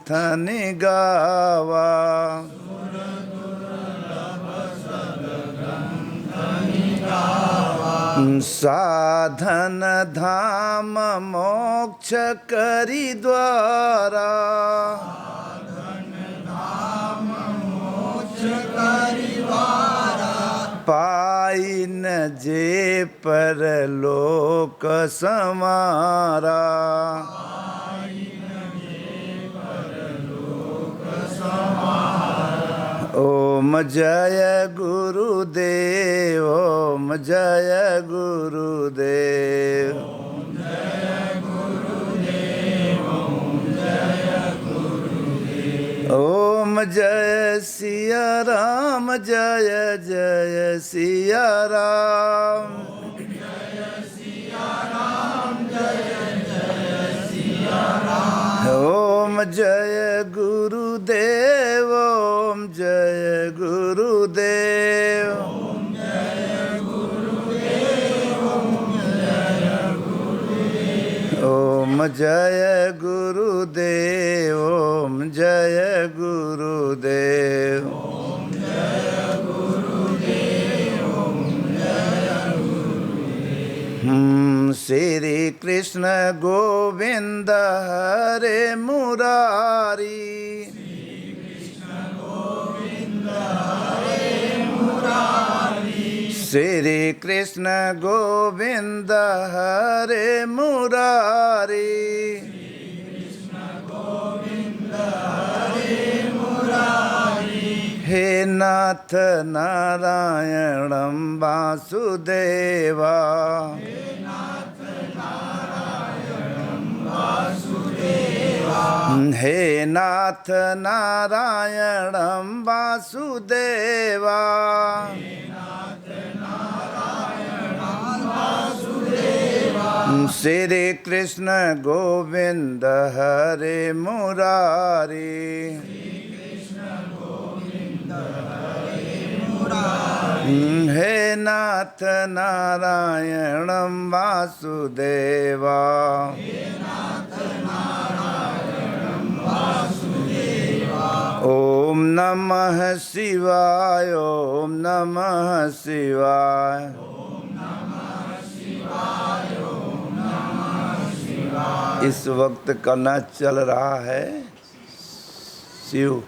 मंथन गावा। साधन धाम मोक्ष करी द्वारा। पाई न जे परलोक समारा। ओम जय गुरुदेव, ओम जय गुरुदेव। ओम जय सिया राम, जय जय सिया राम। ओम जय गुरुदेव, ओम जय गुरुदेव। ओम जय गुरुदेव, ओम जय गुरुदेव। श्री कृष्ण गोविंद हरे मुरारी। श्री कृष्ण गोविंद हरे मुरारी। हे नाथ नारायणं वासुदेवा। हे नाथ नारायणं वासुदेवा। श्री कृष्ण गोविंद हरे मुरारी। हे नाथ नारायणं वासुदेवा। ओम नमः शिवाय, ओम नमः शिवाय। इस वक्त करना चल रहा है शिव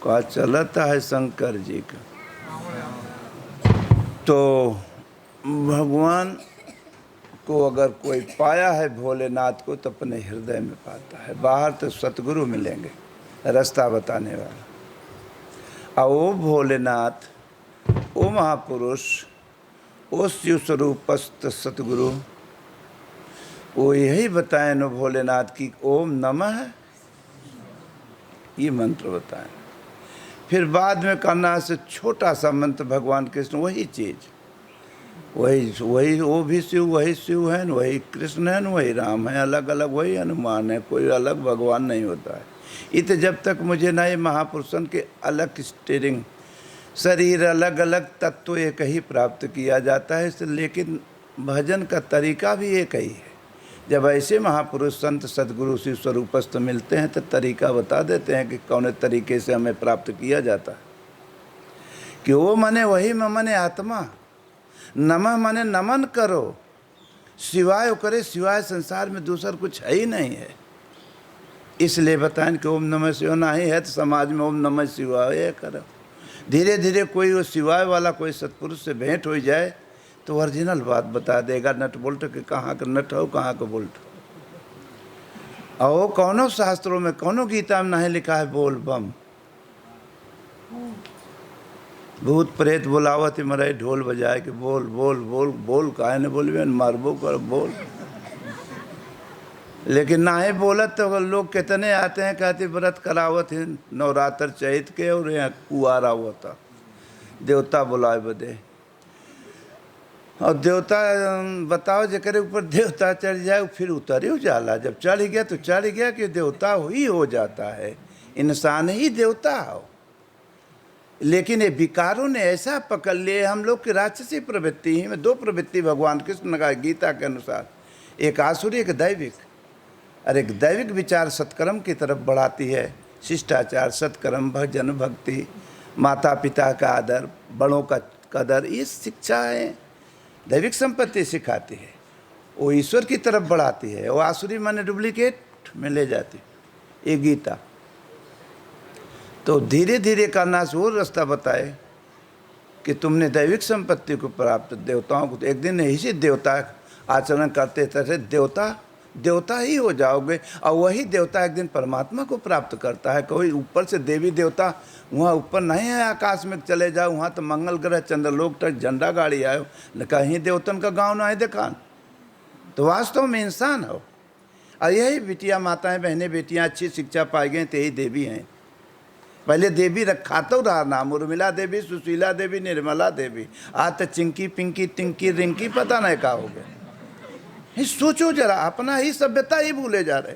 का, चलता है शंकर जी का। तो भगवान को अगर कोई पाया है भोलेनाथ को तो अपने हृदय में पाता है। बाहर तो सतगुरु मिलेंगे रास्ता बताने वाला। और वो भोलेनाथ, वो महापुरुष, वो शिव स्वरूपस्थ सतगुरु, वो यही बताएं न भोलेनाथ की ओम नमः, ये मंत्र बताएं। फिर बाद में करना से छोटा सा मंत्र भगवान कृष्ण, वही चीज़, वही वो भी शिव, वही शिव है न, वही कृष्ण है न, वही राम है। अलग अलग वही हनुमान है, कोई अलग भगवान नहीं होता है। इत जब तक मुझे ना ये महापुरुषन के अलग स्टीयरिंग, शरीर अलग अलग तत्व एक ही प्राप्त किया जाता है। लेकिन भजन का तरीका भी एक ही है। जब ऐसे महापुरुष संत सदगुरु शिव स्वरूपस्थ मिलते हैं तो तरीका बता देते हैं कि कौन तरीके से हमें प्राप्त किया जाता है। कि वो मने वही मने आत्मा, नमः मने नमन करो, सिवाय करे सिवाय संसार में दूसर कुछ है ही नहीं है। इसलिए बताएं कि ओम नमः शिवाय नहीं है तो समाज में ओम नमः शिवाय करो। धीरे धीरे कोई वो सिवाय वाला कोई सत्पुरुष से भेंट हो जाए तो ओरिजिनल बात बता देगा, नट बोल्ट के कहाँ का नट हो कहाँ का बोल्ट हो। और कौनों शास्त्रों में कौनों गीता में नहीं लिखा है बोल बम। भूत प्रेत बुलावत ही मरे ढोल बजाए कि बोल बोल बोल बोल, काहे न बोलबे मारबो कर बोल। लेकिन ना ही बोलत तो लोग कितने आते हैं, कहते व्रत करावत हैं नवरात्र चैत के, और यहाँ कुआरा होता देवता बुलाए बदे। और देवता बताओ जकरे ऊपर देवता चढ़ जाए फिर उतर ही जाला। जब चढ़ गया तो चढ़ गया कि देवता ही हो जाता है, इंसान ही देवता हो। लेकिन ये विकारों ने ऐसा पकड़ लिए हम लोग की राक्षसी प्रवृत्ति ही में दो प्रवृत्ति भगवान कृष्ण का गीता के अनुसार, एक आसुरी एक दैविक। और एक दैविक विचार सत्कर्म की तरफ बढ़ाती है। शिष्टाचार, सत्कर्म, भजन, भक्ति, माता पिता का आदर, बड़ों का कदर, ये शिक्षा है, दैविक संपत्ति सिखाती है। वो ईश्वर की तरफ बढ़ाती है, वो आसुरी माने डुप्लीकेट में ले जाती है, ये गीता। तो धीरे धीरे करना से वो रास्ता बताए कि तुमने दैविक संपत्ति को प्राप्त, देवताओं को एक दिन ऐसे देवता आचरण करते थे, देवता ही हो जाओगे। और वही देवता एक दिन परमात्मा को प्राप्त करता है। कोई ऊपर से देवी देवता वहाँ ऊपर नहीं है, आकाश में चले जाओ, वहाँ तो मंगल ग्रह चंद्रलोक तक झंडा गाड़ी आयो, न कहीं देवतन का गाँव ना है देखा। तो वास्तव में इंसान हो। और यही बिटिया माताएं, बहनें, बेटियाँ अच्छी शिक्षा पाई गई तो यही देवी हैं। पहले देवी रखा तो रहा नाम, उर्मिला देवी, सुशीला देवी, निर्मला देवी, आज तो चिंकी पिंकी टिंकी रिंकी पता नहीं क्या हो गया। सोचो जरा, अपना ही सभ्यता ही भूले जा रहे।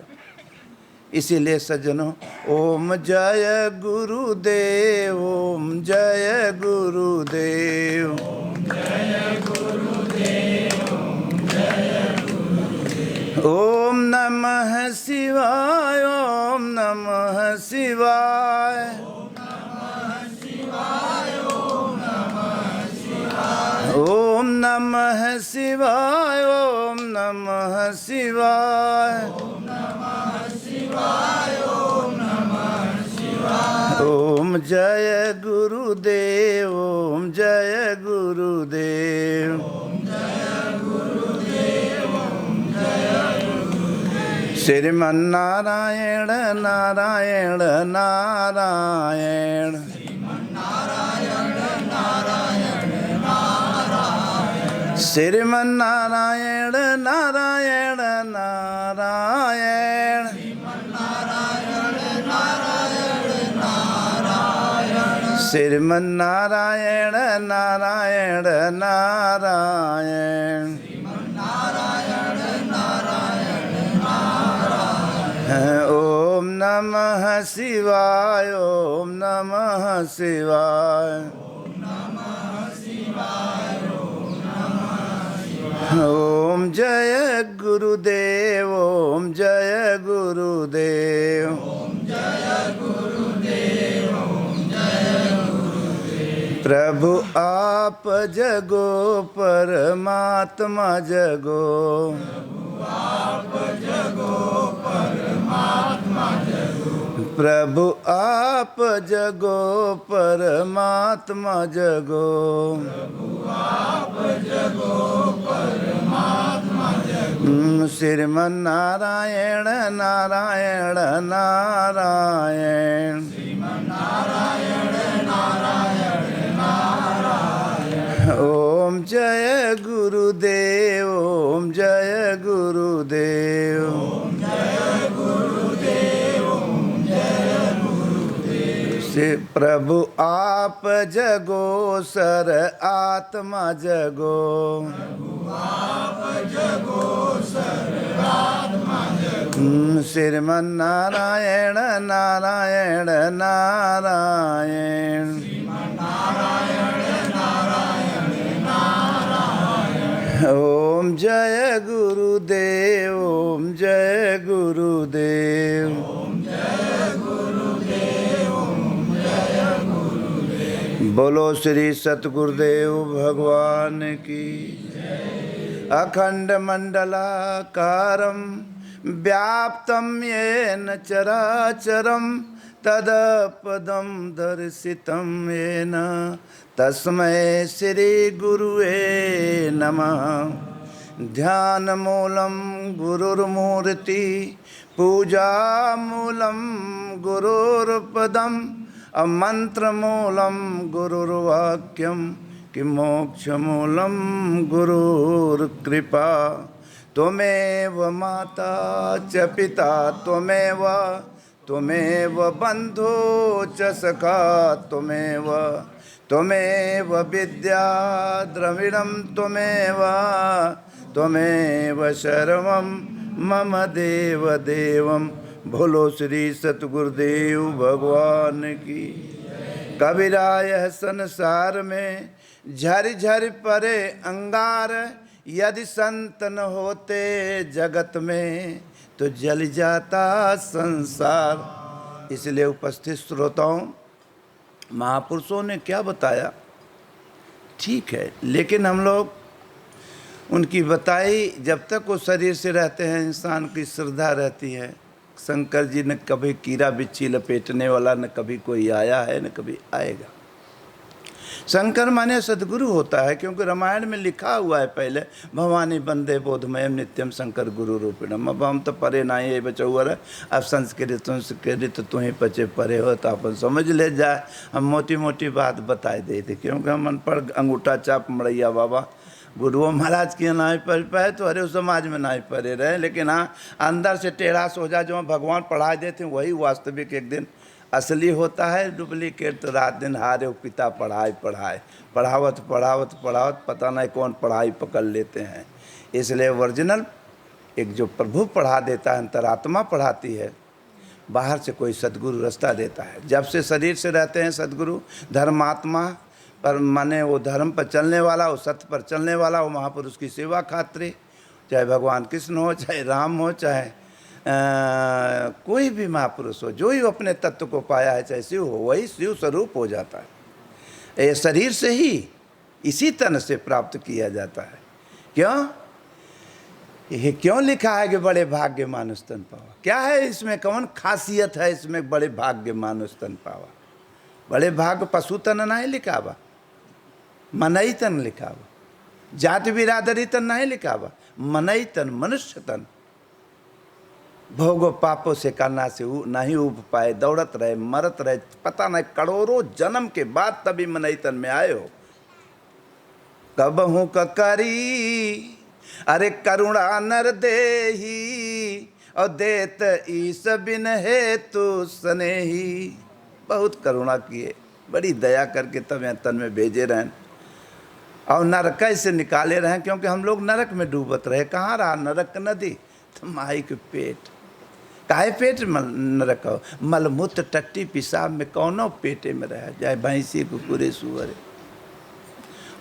इसीलिए सज्जनों, ओम जय गुरुदेव, ओम जय गुरुदेव, ओम जय गुरुदेव, ओम जय गुरुदेव, ओम नमः शिवाय, ओम नमः शिवाय, ओम नमः शिवाय, ओम नमः शिवाय, ओम नमः शिवाय, ओम नमः शिवाय, ओम नमः शिवाय, ओम नमः शिवाय, ओम जय गुरुदेव, ओम जय गुरुदेव, ओम जय गुरुदेव, ओम जय गुरुदेव, श्रीमन्नारायण नारायण नारायण, श्रीमन्नारायण नारायण नारायण, श्रीमन्नारायण नारायण नारायण, श्रीमन्नारायण नारायण नारायण, श्रीमन्नारायण नारायण नारायण, श्रीमन्नारायण नारायण नारायण, ओम नमः शिवाय, ओम नमः शिवाय, ओम नमः शिवाय, ओम नमः शिवाय, ओम जय गुरुदेव, ओम जय गुरुदेव, ओम जय गुरुदेव, ओम जय गुरुदेव, प्रभु आप जगो परमात्मा जगो, प्रभु आप जगो परमात्मा जगो, प्रभु आप जगो परमात्मा जगो, प्रभु आप जगो परमात्मा जगो, श्रीमन्नारायण नारायण नारायण, श्रीमन्नारायण नारायण नारायण, ओम जय गुरुदेव, ओम जय गुरुदेव, ओम जय गुरुदेव, ओम जय गुरुदेव, से प्रभु आप जगो सर आत्मा जगो, प्रभु आप जगो सर आत्मा जगो, श्रीमन्नारायण नारायण नारायण, श्रीमन्नारायण नारायण नारायण, ओम जय गुरुदेव, ओम जय गुरुदेव, ओम जय गुरुदेव, ओम जय गुरुदेव, बोलो श्री सतगुरुदेव भगवान की जय। अखंड मंडलाकारं व्याप्तं येन चराचरं तदपदं दर्शितं येन तस्मै श्री गुरुवे नमः। ध्यानमूलं गुरुर्मूर्ति पूजामूलं गुरुर्पदम् मंत्रमूलं गुरुर्वाक्यं किं मोक्षमूलं गुरुर्कृपा। त्वमेव माता च पिता त्वमेव बन्धो च सखा त्वमेव विद्या द्रविणं त्वमेव सर्वं मम देवदेवं। बोलो श्री सतगुरुदेव भगवान की। कबीराय संसार में झरि झरि परे अंगार, यदि संत न होते जगत में तो जल जाता संसार। इसलिए उपस्थित श्रोताओं, महापुरुषों ने क्या बताया ठीक है, लेकिन हम लोग उनकी बताई, जब तक वो शरीर से रहते हैं इंसान की श्रद्धा रहती है। शंकर जी ने कभी कीड़ा बिच्छी लपेटने वाला न कभी कोई आया है न कभी आएगा। शंकर माने सदगुरु होता है, क्योंकि रामायण में लिखा हुआ है पहले, भवानी बंदे बोधमयम नित्यम शंकर गुरु रूपिणम। अब हम तो परे नहीं है बचौर, अब संस्कृत तुम्हें पचे परे हो, तो अपन समझ ले जाए। हम मोटी मोटी बात बताए देते, क्योंकि हम अनपढ़ अंगूठा चाप मड़ैया बाबा गुरुओं महाराज के नाई पर पाए तो हरे समाज में नाई पड़े रहे। लेकिन हाँ, अंदर से टेढ़ा सोजा जो भगवान पढ़ा देते हैं वही वास्तविक एक दिन असली होता है। डुप्लीकेट तो रात दिन हारे पिता पढ़ाए पढ़ावत पता नहीं कौन पढ़ाई पकड़ लेते हैं। इसलिए ओरिजिनल एक जो प्रभु पढ़ा देता है, अंतरात्मा पढ़ाती है, बाहर से कोई सदगुरु रास्ता देता है। जब से शरीर से रहते हैं सदगुरु, धर्मात्मा पर माने वो धर्म पर चलने वाला, वो सत्य पर चलने वाला, वो महापुरुष की सेवा खातिर, चाहे भगवान कृष्ण हो, चाहे राम हो, चाहे कोई भी महापुरुष हो, जो ही अपने तत्व को पाया है, चाहे शिव हो, वही शिव स्वरूप हो जाता है। ये शरीर से ही इसी तन से प्राप्त किया जाता है। क्यों? ये क्यों लिखा है कि बड़े भाग्य मानुष तन पावा? क्या है इसमें, कौन खासियत है इसमें बड़े भाग्य मानुष तन पावा? बड़े भाग्य पशु तन नहीं लिखा बा, मनई तन लिखा बा, जाति बिरादरी तन नहीं लिखा बा, मनई तन, मनुष्य तन। भोगो पापों से करना से नहीं उब पाए, दौड़त रहे मरत रहे, पता नहीं करोड़ों जन्म के बाद तभी मनई तन में आए हो। कब हूँ करी अरे करुणा नर देही, और देत ईस बिन हेतु स्नेही। बहुत करुणा किए, बड़ी दया करके तब यहाँ तन में भेजे रहें और नरक से निकाले रहें, क्योंकि हम लोग नरक में डूबत रहे। कहाँ रहा नरक नदी? तो माई के पेट। काहे पेट नरक हो? मलमूत्र टट्टी पेशाब में कौनो पेटे में रहा, चाहे भैंसी कुकुरे सुअरे,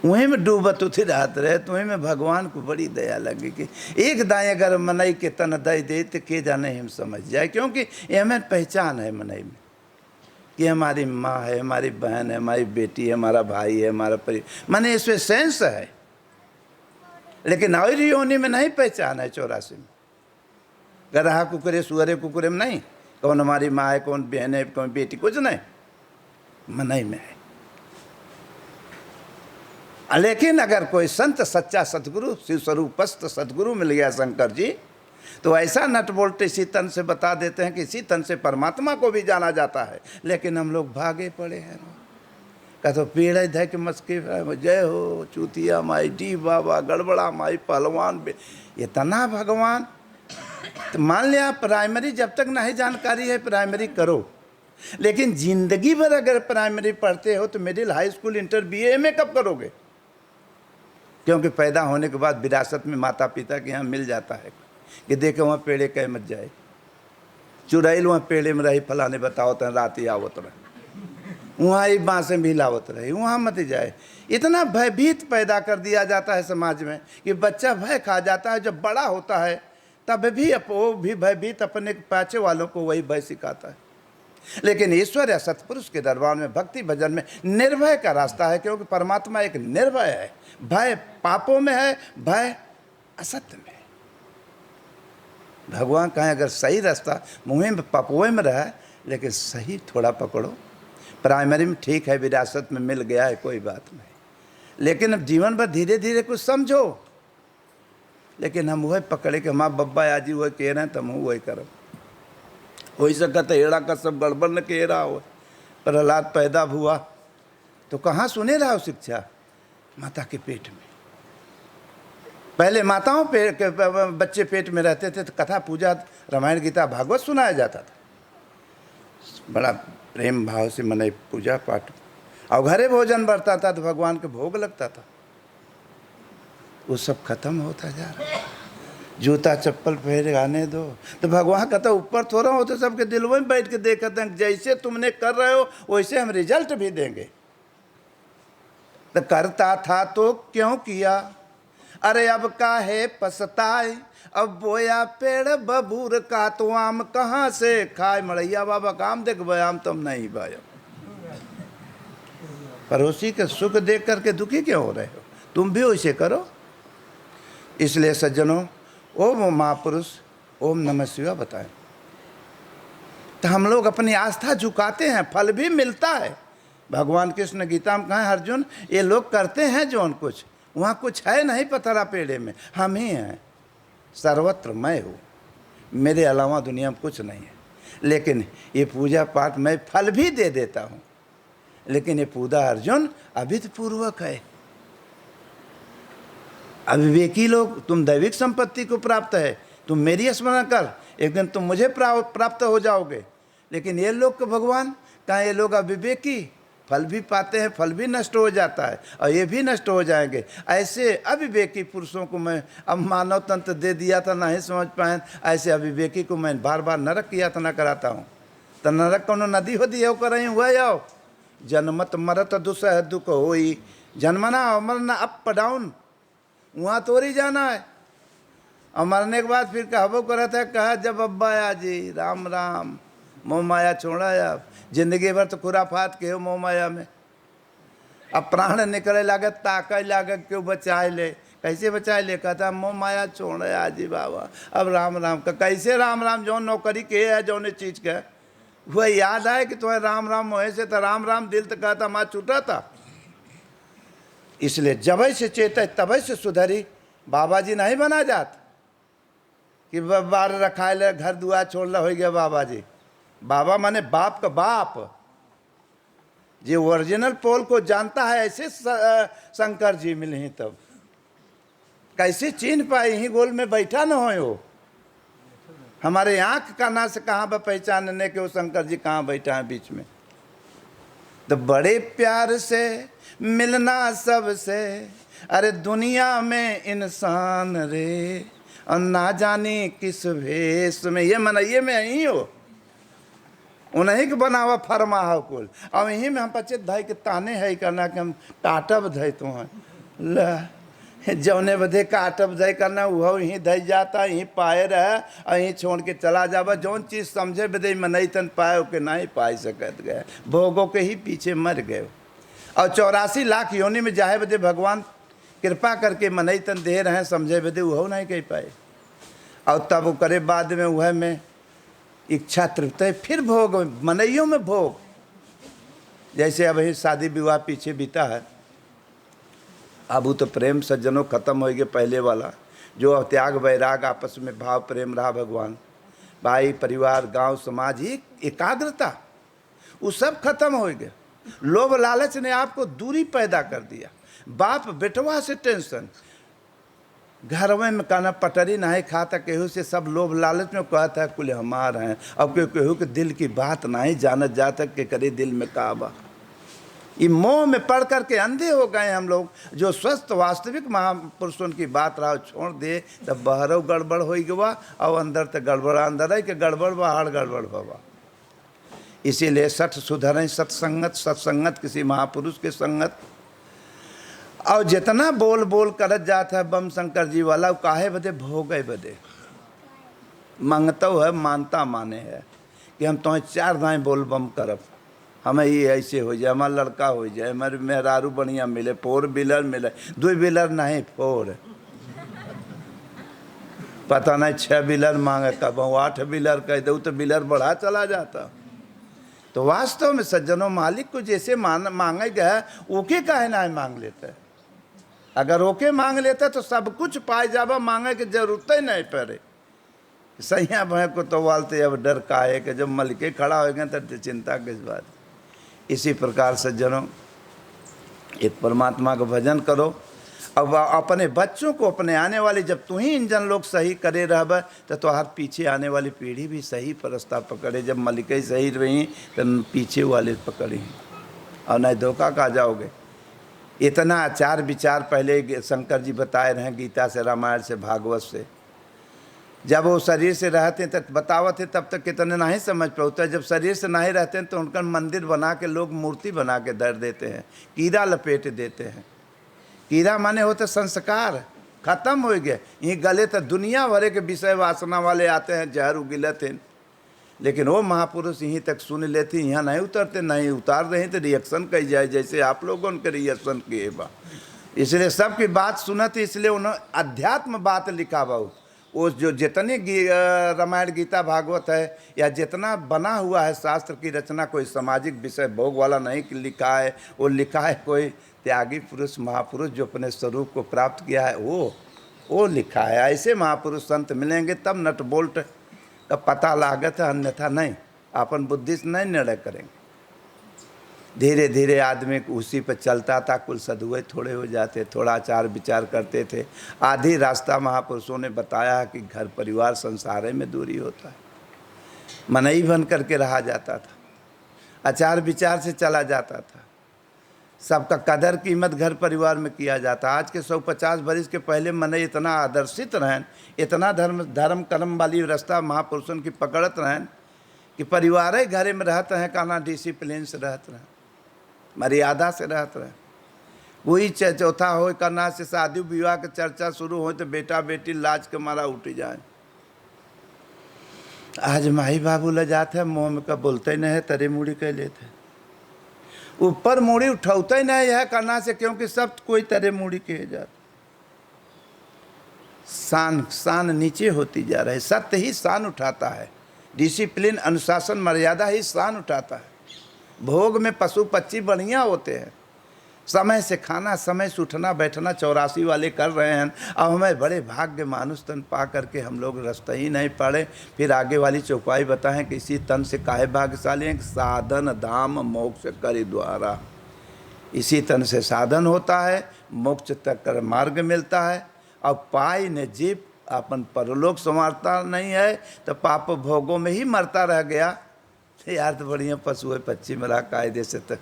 वहीं में डूबत उठी रात रहे। तो वहीं में भगवान को बड़ी दया लगी कि एक दाएँ अगर मनई के तन दे दे तो के जाने हम समझ जाए, क्योंकि ये हमें पहचान है मनई में कि हमारी माँ है, हमारी बहन है, हमारी बेटी है, हमारा भाई है, हमारा परिवार, माने इसमें सेंस है। लेकिन और योनि में नहीं पहचान है। 84 में गधा कुकुरे सुअरे कुकुरे में नहीं, कौन हमारी माँ है, कौन बहन है, कौन बेटी, कुछ नहीं, मनई में है। लेकिन अगर कोई संत सच्चा सतगुरु शिव स्वरूपस्थ सतगुरु मिल गया शंकर जी, तो ऐसा नट बोल्ट इसी तन से बता देते हैं कि इसी तन से परमात्मा को भी जाना जाता है। लेकिन हम लोग भागे पड़े हैं। कह तो पेड़ धै के मस्के जय हो चूतिया माई, डी बाबा, गड़बड़ा माई, पहलवान, इतना भगवान। तो मान लिया प्राइमरी जब तक नहीं जानकारी है प्राइमरी करो, लेकिन जिंदगी भर अगर प्राइमरी पढ़ते हो तो middle, high school, inter, BA, MA कब करोगे? क्योंकि पैदा होने के बाद विरासत में माता पिता के यहाँ मिल जाता है कि देखे वहाँ पेड़े कह मत जाए, चुड़ैल वहाँ पेड़े में रही, फलाने बताओ तो रात ही आवत रहे, वहाँ ही बाँसें भी लावत रही, वहाँ मत जाए। इतना भयभीत पैदा कर दिया जाता है समाज में कि बच्चा भय खा जाता है। जब बड़ा होता है तब भी वो भी भयभीत अपने पाछे वालों को वही भय सिखाता है। लेकिन ईश्वर या सतपुरुष के दरबार में भक्ति भजन में निर्भय का रास्ता है, क्योंकि परमात्मा एक निर्भय है। भय पापों में है, भय असत्य में है। भगवान कहें अगर सही रास्ता मुँह में पपोए में रहा, लेकिन सही थोड़ा पकड़ो। प्राइमरी में ठीक है, विरासत में मिल गया है, कोई बात नहीं, लेकिन अब जीवन भर धीरे धीरे कुछ समझो। लेकिन हम वही पकड़े कि हमारा बब्बा आजी वही कह रहे हैं तो हम वही करो, हो सकता एड़ा का सब गड़बड़ न कह रहा हो। प्रहलाद पैदा हुआ तो कहाँ सुने रहा हो शिक्षा? माता के पेट में। पहले माताओं के बच्चे पेट में रहते थे तो कथा पूजा, रामायण गीता भागवत सुनाया जाता था। बड़ा प्रेम भाव से मने पूजा पाठ, और घरे भोजन बढ़ता था तो भगवान के भोग लगता था। वो सब खत्म होता जा रहा है। जूता चप्पल पहन आने दो, तो भगवान कहता ऊपर थोड़ा होते, सबके दिल में बैठ के देखते हैं जैसे तुमने कर रहे हो वैसे हम रिजल्ट भी देंगे। तो करता था तो क्यों किया, अरे अब काहे पछताए, अब बोया पेड़ बबूर का, तो आम कहाँ से खाए। मड़ैया बाबा काम देख आम तुम नहीं भाई, पड़ोसी के सुख देख करके दुखी क्यों हो रहे हो, तुम भी वैसे करो। इसलिए सज्जनों, ओम महापुरुष ओम नमः शिवाय बताएं, तो हम लोग अपनी आस्था झुकाते हैं, फल भी मिलता है। भगवान कृष्ण गीता में कहा, अर्जुन ये लोग करते हैं जौन कुछ, वहाँ कुछ है नहीं पथरा पेड़े में, हम ही हैं, सर्वत्र मैं हूँ, मेरे अलावा दुनिया में कुछ नहीं है। लेकिन ये पूजा पाठ मैं फल भी दे देता हूँ, लेकिन ये पूजा अर्जुन अभित पूर्वक है। अविवेकी लोग, तुम दैविक संपत्ति को प्राप्त है, तुम मेरी स्मरण कर, एक दिन तुम मुझे प्राप्त हो जाओगे। लेकिन ये लोग को भगवान कहाँ, ये लोग अविवेकी फल भी पाते हैं, फल भी नष्ट हो जाता है और ये भी नष्ट हो जाएंगे। ऐसे अविवेकी पुरुषों को मैं अब मानव तंत्र दे दिया था, नहीं समझ पाए, ऐसे अविवेकी को मैं बार बार नरक की यातना कराता हूँ। तो नरक कोनो नदी होती है, कर रही हुआ आओ, जन्मत मरत दुसह दुख होई, जन्मना मरना अप डाउन, वहाँ तोड़ी जाना है। और मरने के बाद फिर कहबो करता है, कहा जब अब्बा जी राम राम, मोह माया छोड़ा आप, जिंदगी भर तो खुराफात के हो मोह माया में। अब प्राण निकले लागत, ताकत लागत, क्यों बचाए ले, कैसे बचाए ले, कहता मोह माया छोड़ आजी बाबा, अब राम राम का कैसे राम राम, जो नौकरी के है जो चीज के वह याद आए कि तुम्हें राम राम मोहे से, तो राम राम दिल तो कहता माँ छूटा था। इसलिए जब से चेते तब से सुधरी, बाबा जी नहीं बना जात कि बार रखाए ले घर दुआ छोड़ ला हो गया बाबा जी। बाबा माने बाप का बाप, जो ओरिजिनल पोल को जानता है, ऐसे शंकर जी मिले हैं, तब कैसे चीन पाए, यही गोल में बैठा न हो, हमारे आंख का ना से कहाँ पर पहचानने के वो शंकर जी कहाँ बैठा है बीच में। तो बड़े प्यार से मिलना सबसे, अरे दुनिया में इंसान रे, और ना जाने किस भेष में, ये मनाइए में यही हो, उन्हीं के बनावा फरमा हो कुल। अब यहीं में हम पचे धाई के ताने है करना कि हम काटब धई तो हैं ल जौने बधे काटब धई करना, वह यहीं धई जाता, यहीं पाए रहे और यहीं छोड़ के चला जावा। जौन चीज़ समझे बदे मनई तन पाए के नहीं पाई सकत गए, भोगों के ही पीछे मर गए। और 84 लाख योनि में जाए बदे भगवान कृपा करके मनई तन दे रहे हैं, समझे बदे वह नहीं कह पाए। और तब वो करे बाद में वह में इच्छा तृप्त है, फिर भोग मनइयों में भोग। जैसे अब ही शादी विवाह पीछे बीता है, अब वो तो प्रेम सज्जनों खत्म हो गए पहले वाला, जो त्याग वैराग आपस में भाव प्रेम रहा, भगवान भाई परिवार गांव समाज ही एकाग्रता, वो सब खत्म हो गया। लोभ लालच ने आपको दूरी पैदा कर दिया, बाप बेटवा से टेंशन, घर में कहना पटरी नहीं खाता, केहू से सब लोभ लालच में कहता है कुल हमार हैं। अब केहू के दिल की बात नहीं जानत जाता के करे दिल में काबा, ये मोह में पढ़ करके अंधे हो गए हम लोग। जो स्वस्थ वास्तविक महापुरुषों की बात रहा छोड़ दे, तब बहरो गड़बड़ हो गवा, और अंदर तो गड़बड़ अंदर है कि गड़बड़ बाहर गड़बड़ होगा। इसीलिए सठ सुधरें सत्संगत, सत्संगत किसी महापुरुष के संगत। और जितना बोल बोल करत जाता है बम शंकर जी वाला, काहे बदे भोगे बदे मंगता है, मानता माने है कि हम तुम्हें 4 दाएँ बोल बम करब, हमें ये ऐसे हो जाए, हमारा लड़का हो जाए, हमारे मेहरारू बढ़िया मिले, 4 व्हीलर मिले, 2 व्हीलर नहीं 4, पता नहीं 6 व्हीलर मांगे, कब 8 व्हीलर कह दो तो व्हीलर बढ़ा चला जाता। तो वास्तव में सज्जनों, मालिक को जैसे मांगे गया ओके काहे ना मांग लेते है। अगर ओके मांग लेता तो सब कुछ पाए जावा, मांगे की जरूरत ही नहीं पड़े। सैया भय को तो वालते अब डर का है कि जब मलके खड़ा हो गए तो चिंता किस बात। इसी प्रकार सज्जनों, एक परमात्मा का भजन करो। अब अपने बच्चों को, अपने आने वाली, जब तू ही इंजन लोग सही करे रह तो तुम्हार पीछे आने वाली पीढ़ी भी सही रास्ता पकड़े। जब मलिके सही रही तो पीछे वाले पकड़ी, और नहीं धोखा खा जाओगे। इतना आचार विचार पहले शंकर जी बताए रहे गीता से, रामायण से, भागवत से। जब वो शरीर से रहते हैं तब बतावत है, तब तक कितने नहीं समझ पाते। जब शरीर से नहीं रहते हैं तो उनका मंदिर बना के लोग मूर्ति बना के धर देते हैं, कीड़ा लपेट देते हैं। कीड़ा माने होते संस्कार, खत्म हो गए। ये गले तो दुनिया भरे के विषय वासना वाले आते हैं, जहर उगिलत हैं, लेकिन वो महापुरुष यहीं तक सुन लेते, यहाँ नहीं उतरते, नहीं उतार रहे तो रिएक्शन कही जाए, जैसे आप लोगों के रिएक्शन किए बा। इसलिए सबकी बात सुनत, इसलिए उन्होंने अध्यात्म बात लिखा बा। वो जो जितने रामायण गीता भागवत है या जितना बना हुआ है शास्त्र की रचना, कोई सामाजिक विषय भोग वाला नहीं लिखा है, वो लिखा है कोई त्यागी पुरुष महापुरुष जो अपने स्वरूप को प्राप्त किया है, वो लिखा है। ऐसे महापुरुष संत मिलेंगे तब नट बोल्ट का पता लागत है, अन्यथा नहीं। अपन बुद्धि से नहीं निर्णय करेंगे। धीरे धीरे आदमी उसी पर चलता था, कुल सदुए थोड़े हो जाते, थोड़ा आचार विचार करते थे। आधी रास्ता महापुरुषों ने बताया कि घर परिवार संसार में दूरी होता है, मनई बन करके रहा जाता था, आचार विचार से चला जाता था, सबका कदर कीमत घर परिवार में किया जाता। आज के 150 बरिस के पहले मनई इतना आदर्शित रहें, इतना धर्म कर्म वाली रास्ता महापुरुषों की पकड़त रहें कि परिवार ही घरे में रहते हैं, कहना डिसिप्लिन से रहते रहें, मर्यादा से रहते रहे। वही चौथा हो करना से शादी विवाह के चर्चा शुरू हो तो बेटा बेटी लाज के मारा उठ जाए। आज माही बाबू ल जाते हैं, मुँह में का बोलते ही नहीं है, तरे मुड़ी कह लेते, ऊपर मुड़ी उठाते ही नहीं है करना से, क्योंकि सब कोई तरे मुड़ी कहे जाते। शान नीचे होती जा रही है। सत्य ही शान उठाता है, डिसिप्लिन अनुशासन मर्यादा ही शान उठाता है। भोग में पशु पक्षी बढ़िया होते हैं, समय से खाना, समय से उठना बैठना 84 वाले कर रहे हैं। अब हमें बड़े भाग्य मानुष तन पा करके हम लोग रास्ता ही नहीं पड़े। फिर आगे वाली चौपाई बताएं कि इसी तन से काहे भाग्यशाली हैं, साधन धाम मोक्ष कर द्वारा। इसी तन से साधन होता है, मोक्ष तक कर मार्ग मिलता है। अब पाई न जीव अपन परलोक संवारता नहीं है तो पाप भोगों में ही मरता रह गया। यार तो बढ़िया पशु है, पक्षी मेरा कायदे से तक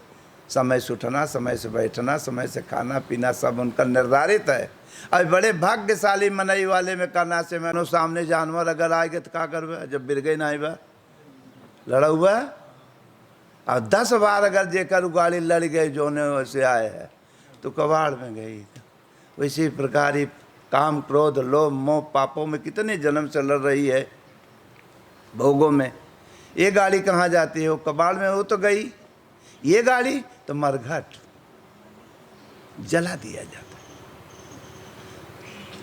समय से उठना, समय से बैठना, समय से खाना पीना सब उनका निर्धारित है। अब बड़े भाग्यशाली मनई वाले में करना से मैंने सामने जानवर अगर आएगा तो क्या करवे, जब बिर गई ना बा लड़ा हुआ। अब 10 बार अगर जेकर गाड़ी लड़ गई जो ने वैसे आए है तो कबाड़ में गई। वैसी प्रकार ही काम क्रोध लोभ मोह पापों में कितने जन्म से लड़ रही है, भोगों में। ये गाड़ी कहाँ जाती है, वो कबाड़ में हो तो गई, ये गाड़ी तो मरघट जला दिया जाता।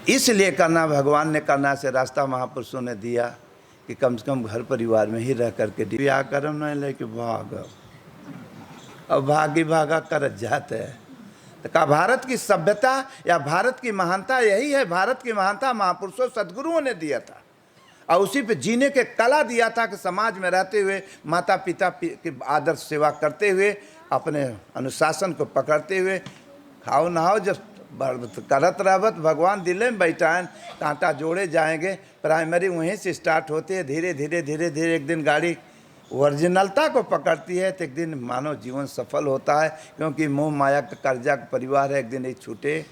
इसलिए करना भगवान ने करना से रास्ता महापुरुषों ने दिया कि कम से कम घर परिवार में ही रह करके दिया कर्म नहीं लेके भाग। अब भागी भागा कर जाते हैं। तो का भारत की सभ्यता या भारत की महानता यही है। भारत की महानता महापुरुषों सद्गुरुओं ने दिया था और उसी पे जीने के कला दिया था कि समाज में रहते हुए माता पिता की आदर्श सेवा करते हुए, अपने अनुशासन को पकड़ते हुए, खाओ नहाओ जब करत रहबत भगवान दिले में बैठाएं, कांटा जोड़े जाएंगे। प्राइमरी वहीं से स्टार्ट होती है, धीरे धीरे धीरे धीरे एक दिन गाड़ी ओरिजिनलता को पकड़ती है तो एक दिन मानव जीवन सफल होता है। क्योंकि मोह माया का कर्जा का परिवार है, एक दिन एक छूटे,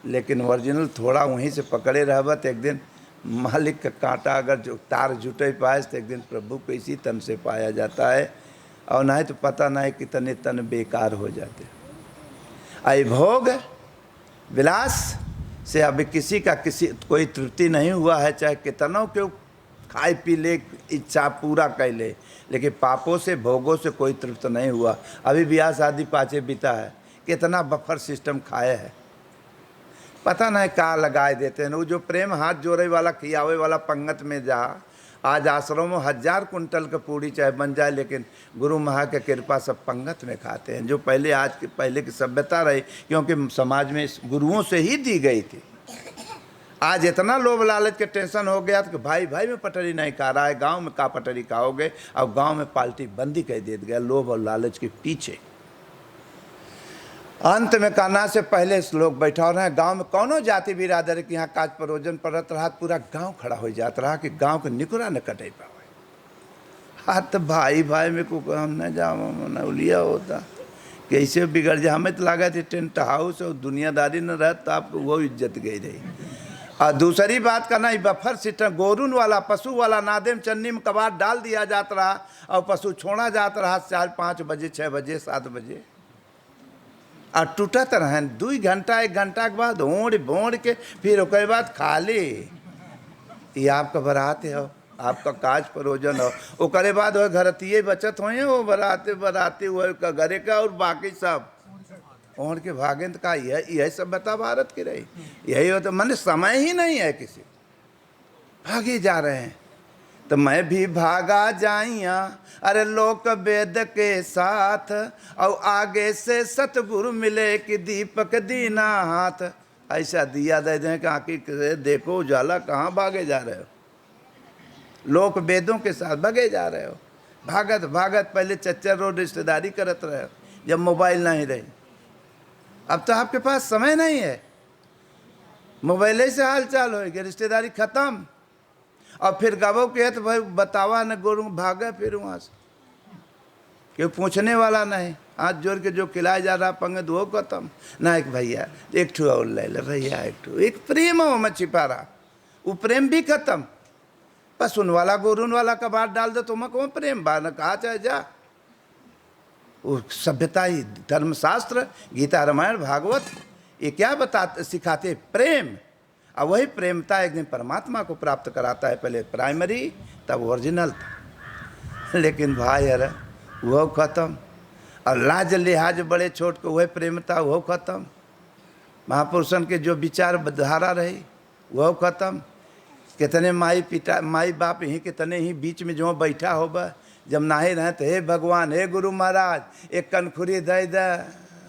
लेकिन ओरिजिनल थोड़ा वहीं से पकड़े रहबत एक दिन मालिक का कांटा अगर जो तार जुटे पाए तो एक दिन प्रभु को इसी तन से पाया जाता है। और नहीं तो पता नहीं कितने तन बेकार हो जाते। आई भोग विलास से अभी किसी का कोई तृप्ति नहीं हुआ है, चाहे कितनों क्यों खाए पी ले, इच्छा पूरा कर ले, लेकिन पापों से भोगों से कोई तृप्त नहीं हुआ। अभी ब्याह शादी पाचे बीता है, कितना बफर सिस्टम खाए है, पता नहीं कहाँ लगाए देते हैं। वो जो प्रेम हाथ जोड़े वाला खियावे वाला पंगत में जा, आज आश्रम में 1000 कुंटल का पूड़ी चाहे बन जाए, लेकिन गुरु महा के कृपा सब पंगत में खाते हैं। जो पहले आज के पहले की सभ्यता रही, क्योंकि समाज में गुरुओं से ही दी गई थी। आज इतना लोभ लालच के टेंशन हो गया कि भाई भाई में पटरी नहीं खा रहा है, गांव में का पटरी खाओगे। अब गांव में पार्टी बंदी कर दे गया लोभ और लालच के पीछे। अंत में कहना से पहले लोग बैठा रहे गांव में कौनो जाति बिरादर के यहाँ काज परोजन पड़त रहा, पूरा गांव खड़ा हो जाता रहा कि गांव के निकुरा न कटे पावे। हाँ तो भाई भाई में को हम न जाओ न उलिया होता, कैसे बिगड़ जाए। हमें तो लगा थी टेंट हाउस और दुनियादारी न रहता तो आपको वो इज्जत गई रही। और दूसरी बात करना, बफर सिस्टम गोरून वाला पशु वाला नादेम चन्नी में कबाड़ डाल दिया जाता रहा और पशु छोड़ा जाता रहा 4-5 बजे 6 बजे 7 बजे। और टूटत रहन 2 घंटा 1 घंटा के बाद ओढ़ बोड़ के फिर ओकर बाद खाली। ये आपका बरात हो, आपका काज परोजन हो, ओकरे बाद वो घरतिये बचत होए वो बराते बराते हुए का घरे का और बाकी सब ओढ़ के भागे तो का यही सब बता भारत की रही। यही होता मन समय ही नहीं है किसी, भागे जा रहे हैं। तो मैं भी भागा जाइया अरे लोक वेद के साथ, और आगे से सतगुरु मिले कि दीपक दीना हाथ। ऐसा दिया दे दें कि आँखी से देखो उजाला, कहाँ भागे जा रहे हो, लोक वेदों के साथ भागे जा रहे हो। भागत भागत पहले चच्चर रोड रिश्तेदारी करत रहे हो जब मोबाइल नहीं रही। अब तो आपके पास समय नहीं है, मोबाइल से हाल चाल हो गया, रिश्तेदारी खत्म। और फिर गवो के तो भाई बतावा न गोरू भागे फिर वहाँ से, क्यों पूछने वाला नहीं। हाथ जोड़ के जो खिलाया जा रहा पंगत वो खत्म ना। एक भैया एक ठू और ले ले भैया, एक ठू, एक प्रेम हो मैं छिपा रहा, वो प्रेम भी खत्म। बस उन वाला गोरून वाला कबाड़ डाल दो तो मैं कौन प्रेम बा न कहा चाहे जा। वो सभ्यता ही धर्मशास्त्र गीता रामायण भागवत ये क्या बताते सिखाते, प्रेम। और वही प्रेमता एक दिन परमात्मा को प्राप्त कराता है, पहले प्राइमरी तब ओरिजिनल था। लेकिन भाई अरे वो खत्म, और लाज लिहाज बड़े छोट को वही प्रेमता वो खत्म। महापुरुषन के जो विचार धारा रही वो खत्म। कितने माई पिता माई बाप ही कितने ही बीच में जो बैठा होगा, जब नाहे रहे तो हे भगवान हे गुरु महाराज एक कनखुरी दे दे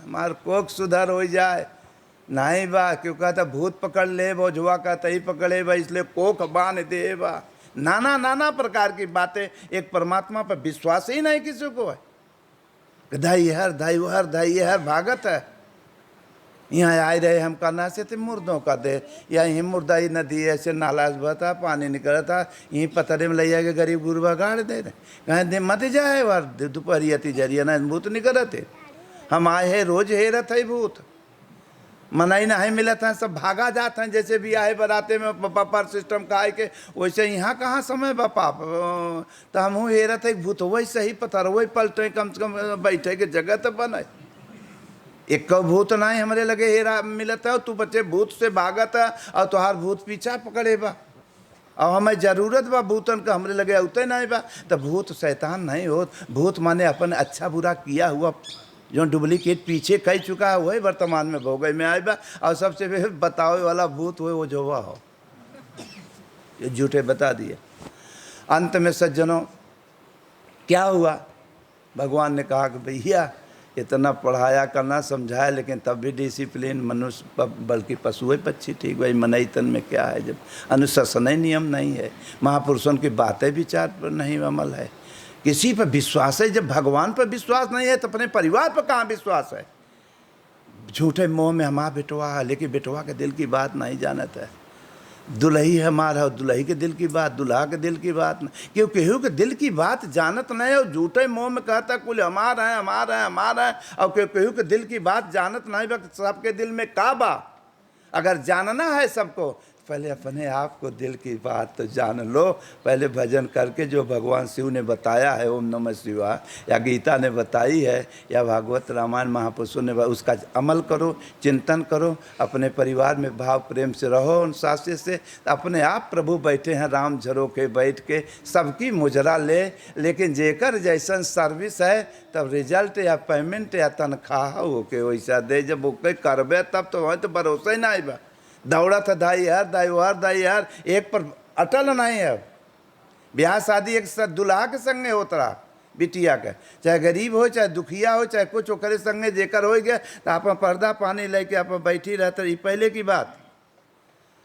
हमार कोक सुधर हो जाए। नहीं बा क्यों कहता भूत पकड़ ले वो जुआ कहता ही पकड़े बा इसलिए कोक बांध दे बा। नाना नाना प्रकार की बातें, एक परमात्मा पर विश्वास ही नहीं किसी को है। धाई हर धाई हर भागत है। यहाँ आए रहे हम करना से थे मुर्दों का दे, या यहीं मुर्दा ही नदी ऐसे नाला बता पानी निकल था, यहीं पतरे में ले जाके गरीब गुरबा गाड़ दे रहे कहें दे मत जाए वार दोपहरियती जरिया ना भूत निकल थे। हम आए है रोज हेरत है भूत, मनाई नहीं मिला था सब भागा जाते हैं। जैसे भी आए बराते में पर सिस्टम का आए के वैसे यहाँ कहाँ समय बापा तो हम हेरत है भूत वही सही पता वही पलटे कम से कम बैठे के जगह तो बने। एक भूत नहीं हमारे लगे हेरा मिलत है, तू बच्चे भूत से भागत है और तुहार भूत पीछा पकड़े बा, और हमें जरूरत बा भूतन का हमरे लगे उते नहीं बा। तो भूत शैतान नहीं हो, भूत माने अपन अच्छा बुरा किया हुआ जो डुप्लीकेट पीछे कह चुका है वही वर्तमान में भोगे में आए बा। और सबसे बतावे वाला भूत हुए वो जो हुआ हो, ये झूठे बता दिए। अंत में सज्जनों क्या हुआ, भगवान ने कहा कि भैया इतना पढ़ाया करना समझाया लेकिन तब भी डिसिप्लिन मनुष्य बल्कि पशुए पक्षी ठीक भाई मनई तन में क्या है जब अनुशासन नियम नहीं है, महापुरुषों की बातें विचार पर नहीं अमल है, किसी पर विश्वास है। जब भगवान पर विश्वास नहीं है तो अपने परिवार पर कहाँ विश्वास है। झूठे मोह में हमारा बेटवा है लेकिन बेटवा के दिल की बात नहीं जानता है। दुल्ही है हमारा और दुल्ही के दिल की बात दुल्हा के दिल की बात नहीं, क्यों केहू के दिल की बात जानत नहीं और झूठे मोह में कहता कुल हमारा है हमारा है हमारा है, और केहू के दिल की बात जानत नहीं बा सबके दिल में का बा। अगर जानना है सबको पहले अपने आप को दिल की बात तो जान लो। पहले भजन करके जो भगवान शिव ने बताया है ओम नमः शिवाय, या गीता ने बताई है या भागवत रामायण महापुरुषों ने उसका अमल करो, चिंतन करो, अपने परिवार में भाव प्रेम से रहो अनुशासन से। अपने आप प्रभु बैठे हैं राम झरोखे बैठ के, सबकी मुजरा ले, लेकिन जेकर जैसन सर्विस है तब रिजल्ट या पेमेंट या तनख्वाह होके वैसा दे। जब ओके करबे तब तो वही तो भरोसा ही नहीं बा। दौड़ा था दाई यार एक पर अटल नहीं है। ब्याह शादी एक दुल्हा के संगे होता रहा बिटिया के, चाहे गरीब हो चाहे दुखिया हो चाहे कुछ ओकरे संगे जेकर हो गया तो आप पर्दा पानी लेके आप बैठी रहते रही पहले की बात।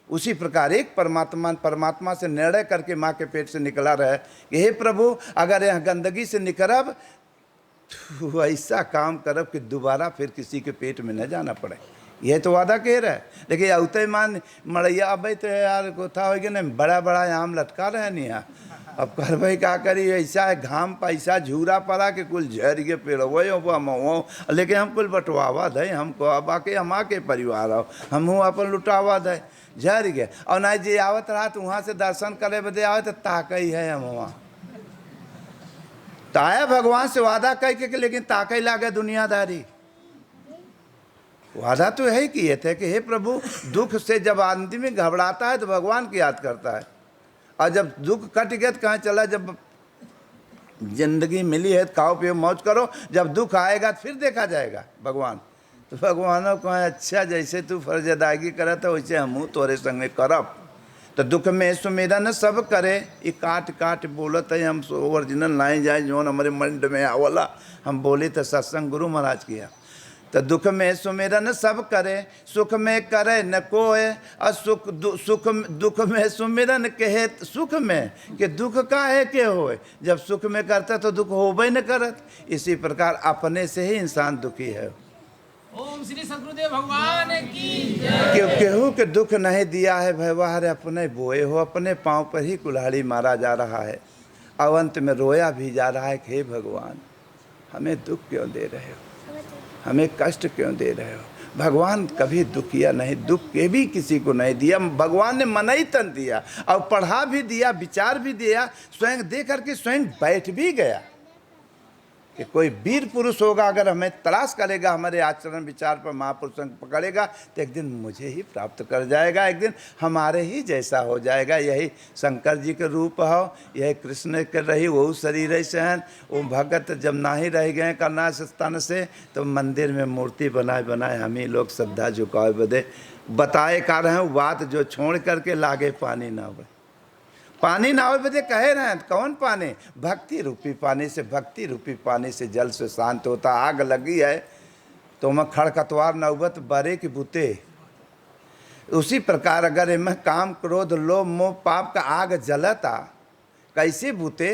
उसी प्रकार एक परमात्मा से निर्णय करके माँ के पेट से निकला रहे कि हे प्रभु अगर यहाँ गंदगी से निकलब तो ऐसा काम करब कि दोबारा फिर किसी के पेट में न जाना पड़े। यह तो वादा कह रहा है। लेकिन औते मान मड़ैया अब तो यार कोथा हो गया ना बड़ा बड़ा आम लटका रहे नहीं यहाँ। अब कर भाई क्या करी, ऐसा है घाम पैसा झूरा पड़ा कि कुल झर के पेड़ वो, लेकिन हम कुल बटवावा दे हमको अब आके हम आके परिवार आओ हम अपन लुटावा दे झर गए। और ना जी आवत रहा तो वहाँ से दर्शन करे बदे आवे तो ताकई है हम वहाँ ताया भगवान से वादा कह के लेकिन ताकई लागे दुनियादारी। वादा तो यही किए थे कि हे प्रभु, दुख से जब आदमी घबराता है तो भगवान की याद करता है, और जब दुख कट गया तो कहाँ चला, जब जिंदगी मिली है तो खाओ पियो मौज करो, जब दुख आएगा तो फिर देखा जाएगा भगवान। तो भगवानों को अच्छा, जैसे तू फर्ज अदायगी करे तो वैसे हमू तोरे संगे करब। तो दुख में सुमिरन सब करे, ये काट काट बोलत है, हम ओरिजिनल नहीं जाए जोन हमारे मंड में आवला, हम बोले तो सत्संग गुरु महाराज किया। तो दुख में सुमिरन सब करे, सुख में करे न कोय, और दुख में सुमिरन कहे सुख में, कि दुख का है के होए, जब सुख में करता तो दुख होबे न करत। इसी प्रकार अपने से ही इंसान दुखी है। ओम श्री सद्गुरुदेव भगवान की क्यों केहू के दुख नहीं दिया है व्यवहार, अपने बोए हो, अपने पाँव पर ही कुल्हाड़ी मारा जा रहा है, अवंत में रोया भी जा रहा है कि हे भगवान हमें दुख क्यों दे रहे हो, हमें कष्ट क्यों दे रहे हो। भगवान कभी दुखिया नहीं, दुख के भी किसी को नहीं दिया। भगवान ने मन ही तन दिया, और पढ़ा भी दिया, विचार भी दिया, स्वयं दे करके स्वयं बैठ भी गया। कि कोई वीर पुरुष होगा, अगर हमें तलाश करेगा, हमारे आचरण विचार पर महापुरुषों को पकड़ेगा, तो एक दिन मुझे ही प्राप्त कर जाएगा, एक दिन हमारे ही जैसा हो जाएगा। यही शंकर जी के रूप हो, यही कृष्ण के रही वो शरीर सहन। वो भगत जब ना ही रह गए करना तन से, तो मंदिर में मूर्ति बनाए बनाए हम ही लोग श्रद्धा झुकाए बदे बताए का रहे हैं बात, जो छोड़ करके लागे पानी ना हो। पानी ना हो बदे कहे रहे हैं, कौन पानी? भक्ति रूपी पानी से, भक्ति रूपी पानी से जल से शांत होता। आग लगी है तो मैं खड़कतवार नौबत बरे की बुते, उसी प्रकार अगर इनमें काम क्रोध लोभ मोह पाप का आग जलता, कैसे बुते?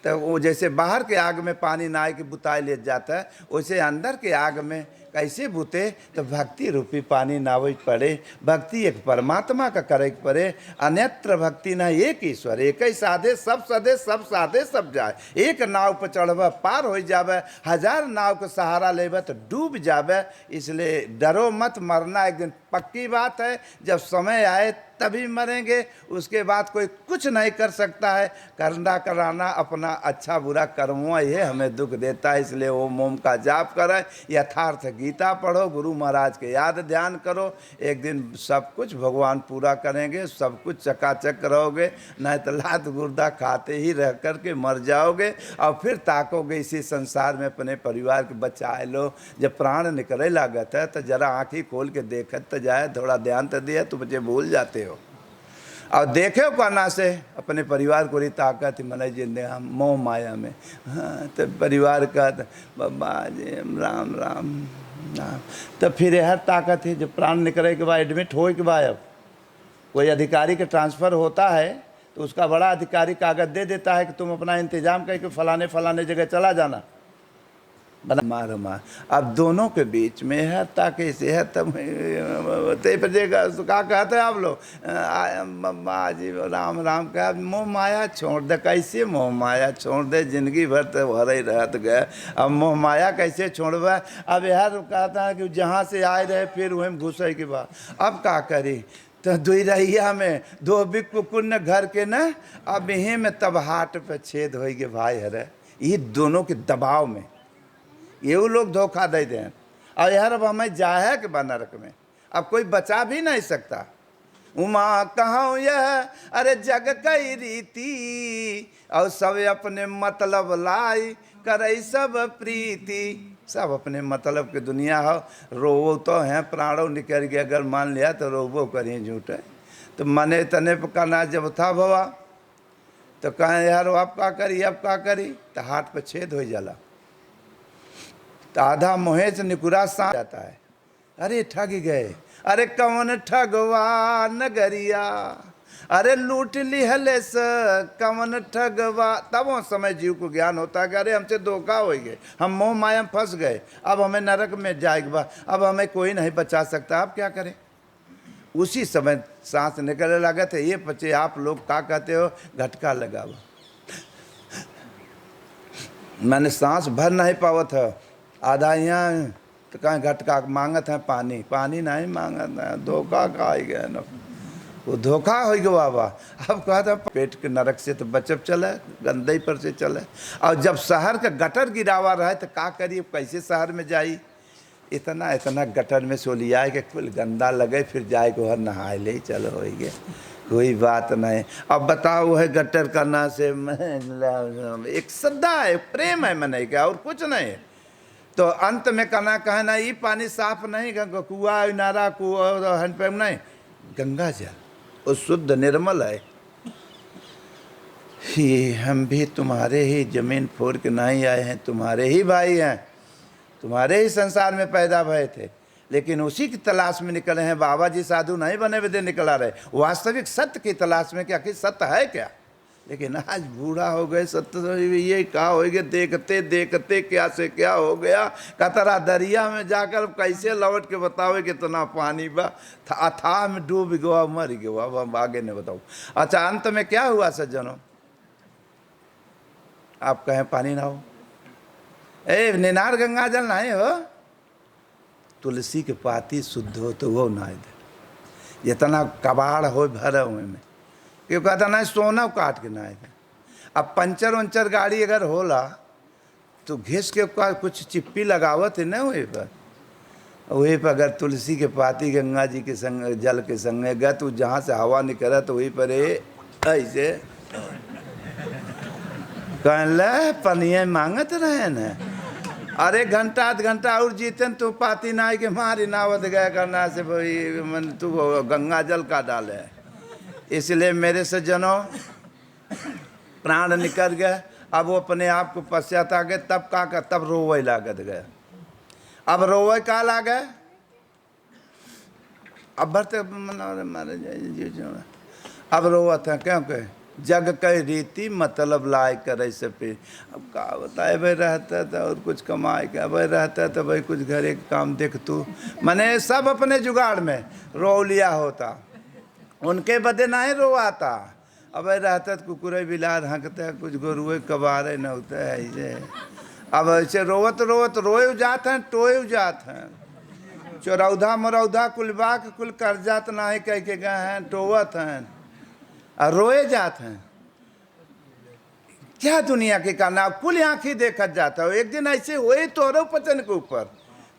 तो वो जैसे बाहर के आग में पानी ना आए कि बुताई ले जाता है, वैसे अंदर के आग में कैसे बुते? तो भक्ति रूपी पानी नावे पड़े। भक्ति एक परमात्मा का करे पड़े, अन्यत्र भक्ति न एक ईश्वर, एक ही साधे सब सदे, सब साधे सब जाए। एक नाव पर चढ़ब पार हो जावे, हजार नाव का सहारा लेब तो डूब जावे। इसलिए डरो मत, मरना एक दिन पक्की बात है, जब समय आए तभी मरेंगे, उसके बाद कोई कुछ नहीं कर सकता है। करना कराना अपना अच्छा बुरा कर्मों ये हमें दुख देता है। इसलिए ओम ओम का जाप करें, यथार्थ गीता पढ़ो, गुरु महाराज के याद ध्यान करो, एक दिन सब कुछ भगवान पूरा करेंगे, सब कुछ चकाचक रहोगे। नहीं तो लात गुर्दा खाते ही रह करके मर जाओगे, और फिर ताकोगे इसी संसार में अपने परिवार के बचाए लो। जब प्राण निकले लागत है तो जरा आँखें खोल के देखत तो जाए, थोड़ा ध्यान तो दिया, तुम मुझे भूल जाते हो। और देखे करना से अपने परिवार को ताकत मन जिंदे हम मोह माया में। हाँ, तो परिवार का बाबा जी राम राम राम, तो फिर हर ताकत है। जब प्राण निकले के बाद एडमिट हो के बाद, अब कोई अधिकारी का ट्रांसफ़र होता है तो उसका बड़ा अधिकारी कागज दे देता है कि तुम अपना इंतजाम करके फलाने फलाने जगह चला जाना, बना मार मार। अब दोनों के बीच में है ताकि से है तब क्या कहते हैं आप लोग, जी राम राम का मोह माया छोड़ दे। कैसे मोह माया छोड़ दे? जिंदगी भर तो भर ही रहत गए, अब मोह माया कैसे छोड़ब? अब यार कहता है कि जहाँ से आए रहे फिर वहीं घुसे के बाद अब क्या करी? तो दुई रहिया में दो बिक कुकुर ने घर के न, अब यहीं में तब हाट पे छेद हो गए भाई हरे। ये दोनों के दबाव में ये लोग धोखा दे दें, और यार अब हमें जाए कि नरक में, अब कोई बचा भी नहीं सकता। उमा कहाँ यह अरे जग कई रीति, और सब अपने मतलब लाई करे सब प्रीति। सब अपने मतलब के दुनिया हो, रोवो तो हैं प्राणों निकल के, अगर मान लिया तो रोवो करें झूठे। तो मने तने पकाना जब था भवा, तो कहें यार अब क्या करी, अब क्या करी? तो हाथ पे छेद हो जाला, तो आधा मोहे से निकुरा सा जाता है। अरे ठग गए, अरे कौन ठगवा नगरिया, अरे लूट लिहले से कौन ठगवा। तब वो समय जीव को ज्ञान होता है कि अरे हमसे धोखा हो गए, हम मोह माया में फंस गए, अब हमें नरक में जाएगा, अब हमें कोई नहीं बचा सकता, अब क्या करें? उसी समय सांस निकलने लगा थे। ये बच्चे आप लोग क्या कहते हो, घटका लगाओ। मैंने सांस भर नहीं पावत है, आधा यहाँ तो कहीं घटका मांगत है पानी, पानी नहीं मांगत है, धोखा खा गए न, वो धोखा हो गया बाबा। अब कहता पेट के नरक से तो बचब चले, गंदई पर से चले। और जब शहर का गटर गिरावा रहे तो का करिए, कैसे शहर में जाई? इतना इतना गटर में सो लिया कि कुल गंदा लगे, फिर जाए को हर नहाए ले चलो हो गए, कोई बात नहीं। अब बताओ है गटर करना से एक श्रद्धा है, प्रेम है मैंने क्या, और कुछ नहीं है। तो अंत में कहना ये पानी साफ नहीं, कुआ नारा कुआ हैंडपम्प नहीं, गंगा जल वो शुद्ध निर्मल है। ये हम भी तुम्हारे ही जमीन फोड़ के नहीं आए हैं, तुम्हारे ही भाई हैं, तुम्हारे ही संसार में पैदा भए थे, लेकिन उसी की तलाश में निकले हैं। बाबा जी साधु नहीं बने हुए निकला रहे, वास्तविक सत्य की तलाश में, क्या कि सत्य है क्या। लेकिन आज बूढ़ा हो गए, सत्य ये क्या हो गया, देखते देखते क्या से क्या हो गया। कतरा दरिया में जाकर कैसे लौट के बताओ कितना पानी बा, अथाह में डूब गया, मर गया। अब हम आगे नहीं बताओ। अच्छा, अंत में क्या हुआ सज्जनों, आप कहें पानी ना हो, निनार गंगा जल नहीं हो, तुलसी के पाती शुद्ध हो तो वो ना दे, जितना कबाड़ हो भरे हुए में, क्यों कहता ना सोना काट के ना दे। अब पंचर उंचर गाड़ी अगर होला तो घिस के कुछ चिप्पी लगावत है ना वही पर अगर तुलसी के पाती गंगा जी के संग जल के संगे गए तो जहाँ से हवा निकला तो वहीं पर ऐसे कहले पनिया मांगत रहे न। अरे घंटा आध घंटा और जीतन तो पाती ना के मारी नावत गया करना से भाई मन तू गंगा जल का डाले। इसलिए मेरे सज्जनों प्राण निकल गए, अब वो अपने आप को पश्चाता गए, तब का तब रोवे लागत गया। अब रोवे का लागे, अब भरते मारे अब रोवत है क्योंकि जग कई रीति मतलब लाए करे से पे। अब का बताए भाई रहता था और कुछ कमाए क्या भाई रहता था भाई कुछ घरे काम देख तू, मैंने सब अपने जुगाड़ में रो लिया होता, उनके बदे ना ही रोआता। अब रहता तो कुकुरे बिलार हंकता है, कुछ गोरुए कबारे न होता है ऐसे। अब ऐसे रोवत रोवत रोए जात हैं, टोए जात हैं, चौरौधा मरौधा कुलबा के कुल कर्जात ना ही कह के गए हैं, टोवत हैं और रोए जात हैं। क्या दुनिया के करना, कुल आँखी देखा जाता हो, एक दिन ऐसे हुए तोरो पचन के ऊपर।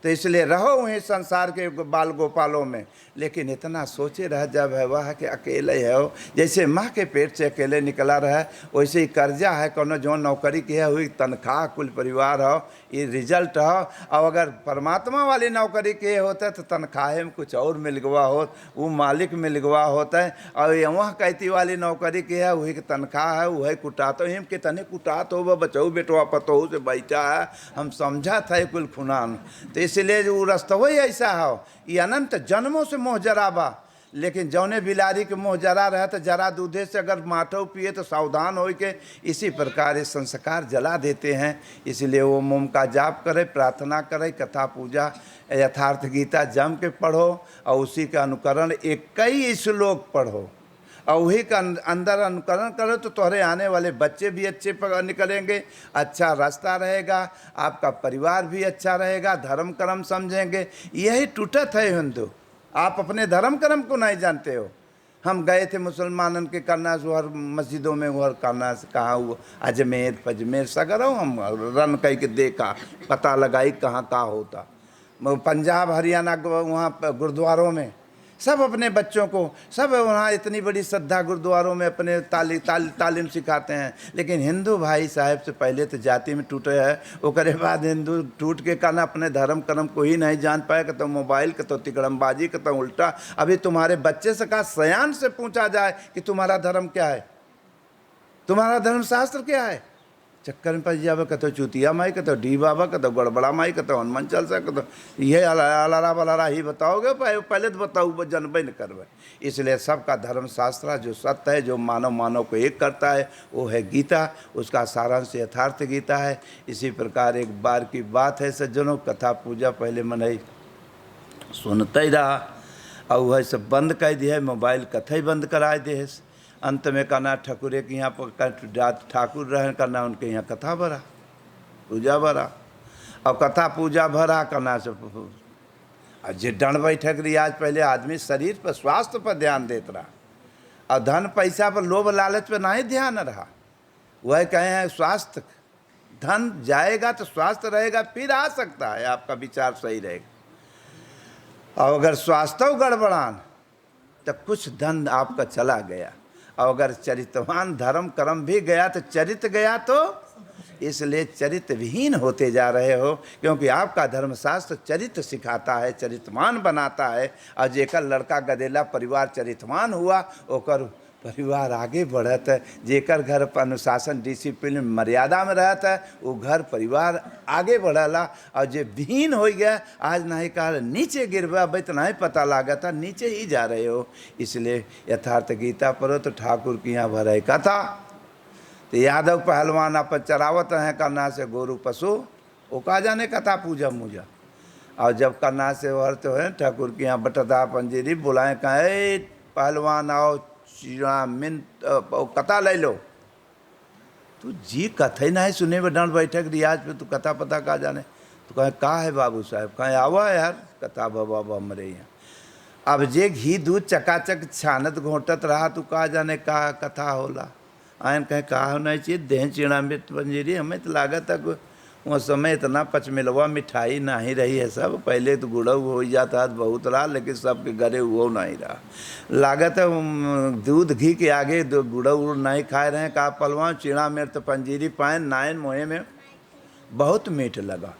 तो इसलिए रहो वहीं संसार के बाल गोपालों में, लेकिन इतना सोचे रह जब है वह कि अकेले है हो, जैसे माँ के पेट से अकेले निकला रहा वैसे ही कर्जा है, कोनो जो नौकरी की है हुई तनख्वाह कुल परिवार हो, ये रिजल्ट हो। और अगर परमात्मा वाली नौकरी के होता है तो तनख्वाह में कुछ और मिल गवा हो, वो मालिक मिल गवा होता है। और वहाँ कहती वाली नौकरी की है वही की तनख्वाह है, वही कुटात हो, हिम के तने कुटात हो वह बचाओ बेटवा पतो से बैठा है, हम समझा था कुल खुनान। तो इसलिए जो रस्तवा ही ऐसा हो, ये अनंत जन्मों से मोह जरा बा। लेकिन जौने बिलारी के मोह जरा रहा तो जरा दूधे से अगर माठो पिए तो सावधान हो के इसी प्रकार ये संस्कार जला देते हैं। इसलिए वो मोम का जाप करे, प्रार्थना करे, कथा पूजा यथार्थ गीता जम के पढ़ो और उसी का अनुकरण 21 श्लोक पढ़ो और वही का अंदर अनुकरण करो तो तुम्हारे आने वाले बच्चे भी अच्छे निकलेंगे, अच्छा रास्ता रहेगा, आपका परिवार भी अच्छा रहेगा, धर्म कर्म समझेंगे। यही टूटत है हिंदू, आप अपने धर्म कर्म को नहीं जानते हो। हम गए थे मुसलमानन के करना हर मस्जिदों में हर करना कहाँ हुआ अजमेर फजमेर सगरो हम रन कह के देखा, पता लगाई कहाँ कहाँ होता। पंजाब हरियाणा वहाँ गुरुद्वारों में सब अपने बच्चों को सब वहाँ इतनी बड़ी श्रद्धा गुरुद्वारों में अपने तालीम सिखाते हैं। लेकिन हिंदू भाई साहब से पहले तो जाति में टूटे है, उसके बाद हिंदू टूट के करना अपने धर्म कर्म को ही नहीं जान पाए। तो मोबाइल का तो तिकड़मबाजी का तो उल्टा। अभी तुम्हारे बच्चे से कहा सयान से पूछा जाए कि तुम्हारा धर्म क्या है, तुम्हारा धर्म शास्त्र क्या है, चक्कर में पड़ जावे, कतो चुतिया माई, कतो डी बाबा, कतो गड़बड़ा माई, कतो हनुमान चालीसा, कतो ये अलारा बलारा ही बताओगे, पहले तो बताओ जनबे न करवे। इसलिए सबका धर्म शास्त्र जो सत्य है, जो मानव को एक करता है वो है गीता, उसका सारांश यथार्थ गीता है। इसी प्रकार एक बार की बात है सज्जनों, कथा पूजा पहले मन सुनते ही रहा और वह सब बंद कर दिया, मोबाइल कथा ही बंद करा दे। अंत में कहना ठाकुरे के यहाँ पर ठाकुर रह करना उनके यहाँ कथा भरा पूजा भरा और कथा पूजा भरा करना से जे डंड बैठक रही। आज पहले आदमी शरीर पर स्वास्थ्य पर ध्यान देता रहा और धन पैसा पर लोभ लालच पर नहीं ध्यान रहा। वह कहे हैं स्वास्थ्य, धन जाएगा तो स्वास्थ्य रहेगा, फिर आ सकता है आपका विचार सही रहेगा। और अगर स्वास्थ्य गड़बड़ान तो कुछ धन आपका चला गया, और अगर चरित्रवान धर्म कर्म भी गया तो चरित्र गया, तो इसलिए चरित्र विहीन होते जा रहे हो, क्योंकि आपका धर्मशास्त्र चरित्र सिखाता है, चरित्रवान बनाता है। और जेकर लड़का गदेला परिवार चरित्रवान हुआ, ओकर परिवार आगे बढ़त है। जेकर घर पर अनुशासन डिसिप्लिन मर्यादा में रहता है, वो घर परिवार आगे बढ़ला। और जे विहीन हो गया, आज नहीं कहा नीचे गिरबा, अब तो नहीं पता लागता नीचे ही जा रहे हो। इसलिए यथार्थ गीता पढ़ो तो ठाकुर की यहाँ भरे कथा। तो यादव पहलवान अपन चरावत हैं करना से गोरु पशु, वो कहा जाने कथा पूजा मुझा। और जब करना से वर्त है ठाकुर के यहाँ बटदा पंजीरी बुलाए, कहे पहलवान आओ चिड़ा मिन कथा ले लो। तू जी कथे नहीं सुने में डांट बैठक रियाज पे, तू कथा पता कहा जाने। तो कहे का है बाबू साहब, कहे आवा यार कथा बाबा हमारे यहाँ। अब जे घी दूध चकाचक छानत घोटत रहा, तू कहा जाने का कथा होला। आयन कहे कहा होना चाहिए देह चिड़ा मिट पंजीरी। हमें तो लागत है वो समय इतना पचमिलवा मिठाई नहीं रही है सब। पहले तो गुड़ा हो जाता बहुत रहा, लेकिन सबके घरे वो नहीं रहा। लागत है दूध घी के आगे गुड़ा उड़ नहीं खाए रहे। कहा पलवान चिड़ा मिर्त पंजीरी पाए नायन मोहे में बहुत मीठ लगा।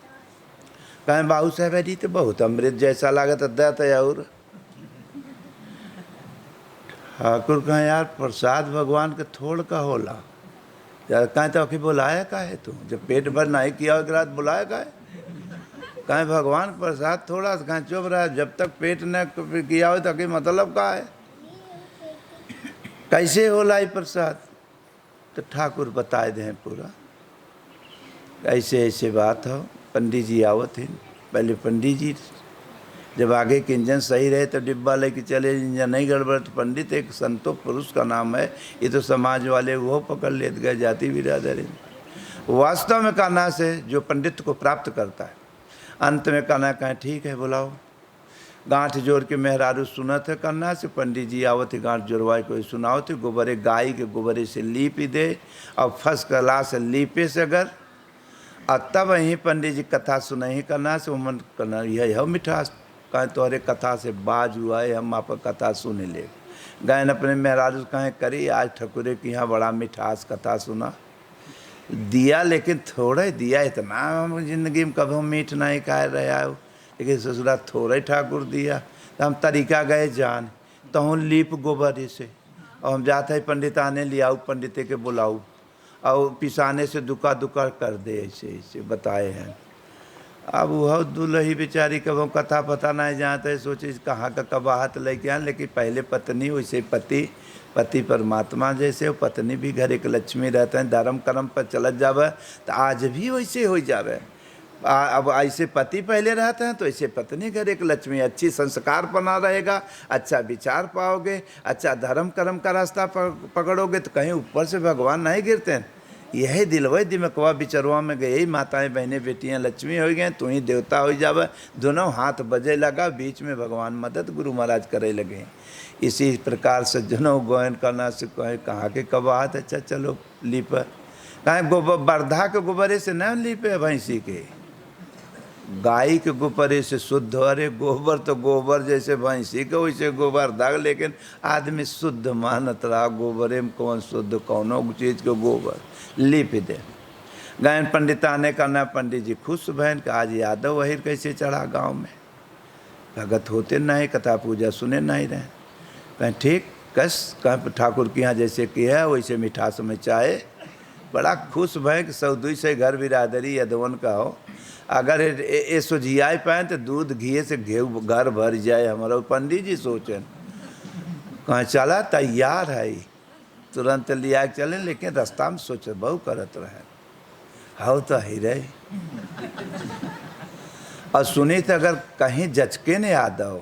कहें बाबू साहब जी तो बहुत अमृत जैसा लागत दत और ठाकुर कहें यार प्रसाद भगवान के थोड़ का होला। कहें तो अखी बुलाया का है तू, जब पेट भर नहीं किया एक रात बुलाया का है। कहें भगवान प्रसाद थोड़ा, कहें चुप रहा, जब तक पेट न किया हो तो मतलब का है, कैसे होला ये प्रसाद। तो ठाकुर बताए दें पूरा ऐसे ऐसे बात हो। पंडित जी आवत हैं, पहले पंडित जी जब आगे के इंजन सही रहे तो डिब्बा लेके चले, इंजन नहीं गड़बड़ तो पंडित एक संतोष पुरुष का नाम है। ये तो समाज वाले वो पकड़ लेते गए, जाति बिरादरी। वास्तव में कहना से जो पंडित को प्राप्त करता है, अंत में कहना कहें ठीक है बुलाओ। गांठ जोड़ के मेहरारू सुनत है करना से, पंडित जी आवत गांठ जोड़वाए कोई सुनाओ थे। गोबरे गाय के गोबरे से लीप दे और फर्स्ट क्लास से लीपे से अगर, और तब वहीं पंडित जी कथा सुनही करना से मन करना यह हो मिठास। कहें तोहरे कथा से बाज हुआ है, हम आप कथा सुन ले। गए अपने मेहरारू कहें करी आज ठकुरे की यहाँ बड़ा मिठास कथा सुना दिया, लेकिन थोड़े दिया, इतना हम जिंदगी में कभी मीठ नहीं खाए रहे आओ, लेकिन ससुरा थोड़े ठाकुर दिया। तो हम तरीका गए जान तो हूँ लीप गोबर से, और हम जाते हैं पंडित आने ले आओ, पंडित के बुलाऊ और पिसाने से दुका दुका कर दे, ऐसे ऐसे बताए हैं। अब वह दुल्ही बेचारी कब कथा पता नहीं जानते है, सोचे कहाँ का कबाहत लेके आए। लेकिन पहले पत्नी वैसे पति परमात्मा जैसे, वो पत्नी भी घर एक लक्ष्मी रहते हैं। धर्म कर्म पर चलत जावे तो आज भी वैसे हो जावे। अब ऐसे पति पहले रहते हैं तो ऐसे पत्नी घर एक लक्ष्मी। अच्छी संस्कार बना रहेगा, अच्छा विचार पाओगे, अच्छा धर्म कर्म का रास्ता पकड़ोगे तो कहीं ऊपर से भगवान नहीं गिरते हैं। यही दिलवई दिमकवा बिचरवा में गई, माताएं बहनें बेटियां लक्ष्मी हो गए, तू ही देवता हो जावे। दोनों हाथ बजे लगा, बीच में भगवान मदद गुरु महाराज करे लगे। इसी प्रकार से जनों गोयन करना से कहे कहाँ के कबाहत। अच्छा चलो लीप, कहें गोबर बर्धा के गोबरे से न लीपे, भैंसी के गाय के गोबरे से शुद्ध। अरे गोबर तो गोबर जैसे भैंसी के वैसे गोबर दाग, लेकिन आदमी शुद्ध मानत रहा। गोबरे में कौन शुद्ध, कौनो चीज़ के गोबर लीप दे। गायन पंडित आने का ना, पंडित जी खुश बहन का आज यादव वही कैसे चढ़ा गांव में। भगत होते नहीं, कथा पूजा सुने नहीं रहे। कहें ठीक कस, कहें ठाकुर के यहाँ जैसे किया है वैसे मिठास में चाहे। बड़ा खुश भय 100-200 घर बिरादरी यदवन का हो। अगर ये सुझियाई पाए तो दूध घी से घेव घर भर जाए हमारा। पंडित जी सोचें कहाँ चला तैयार है, तुरंत लिया चले, लेकिन रास्ता में सोच बहु करत रहे हो तो ही रहे। और सुनी तो अगर कहीं जचके ने यादव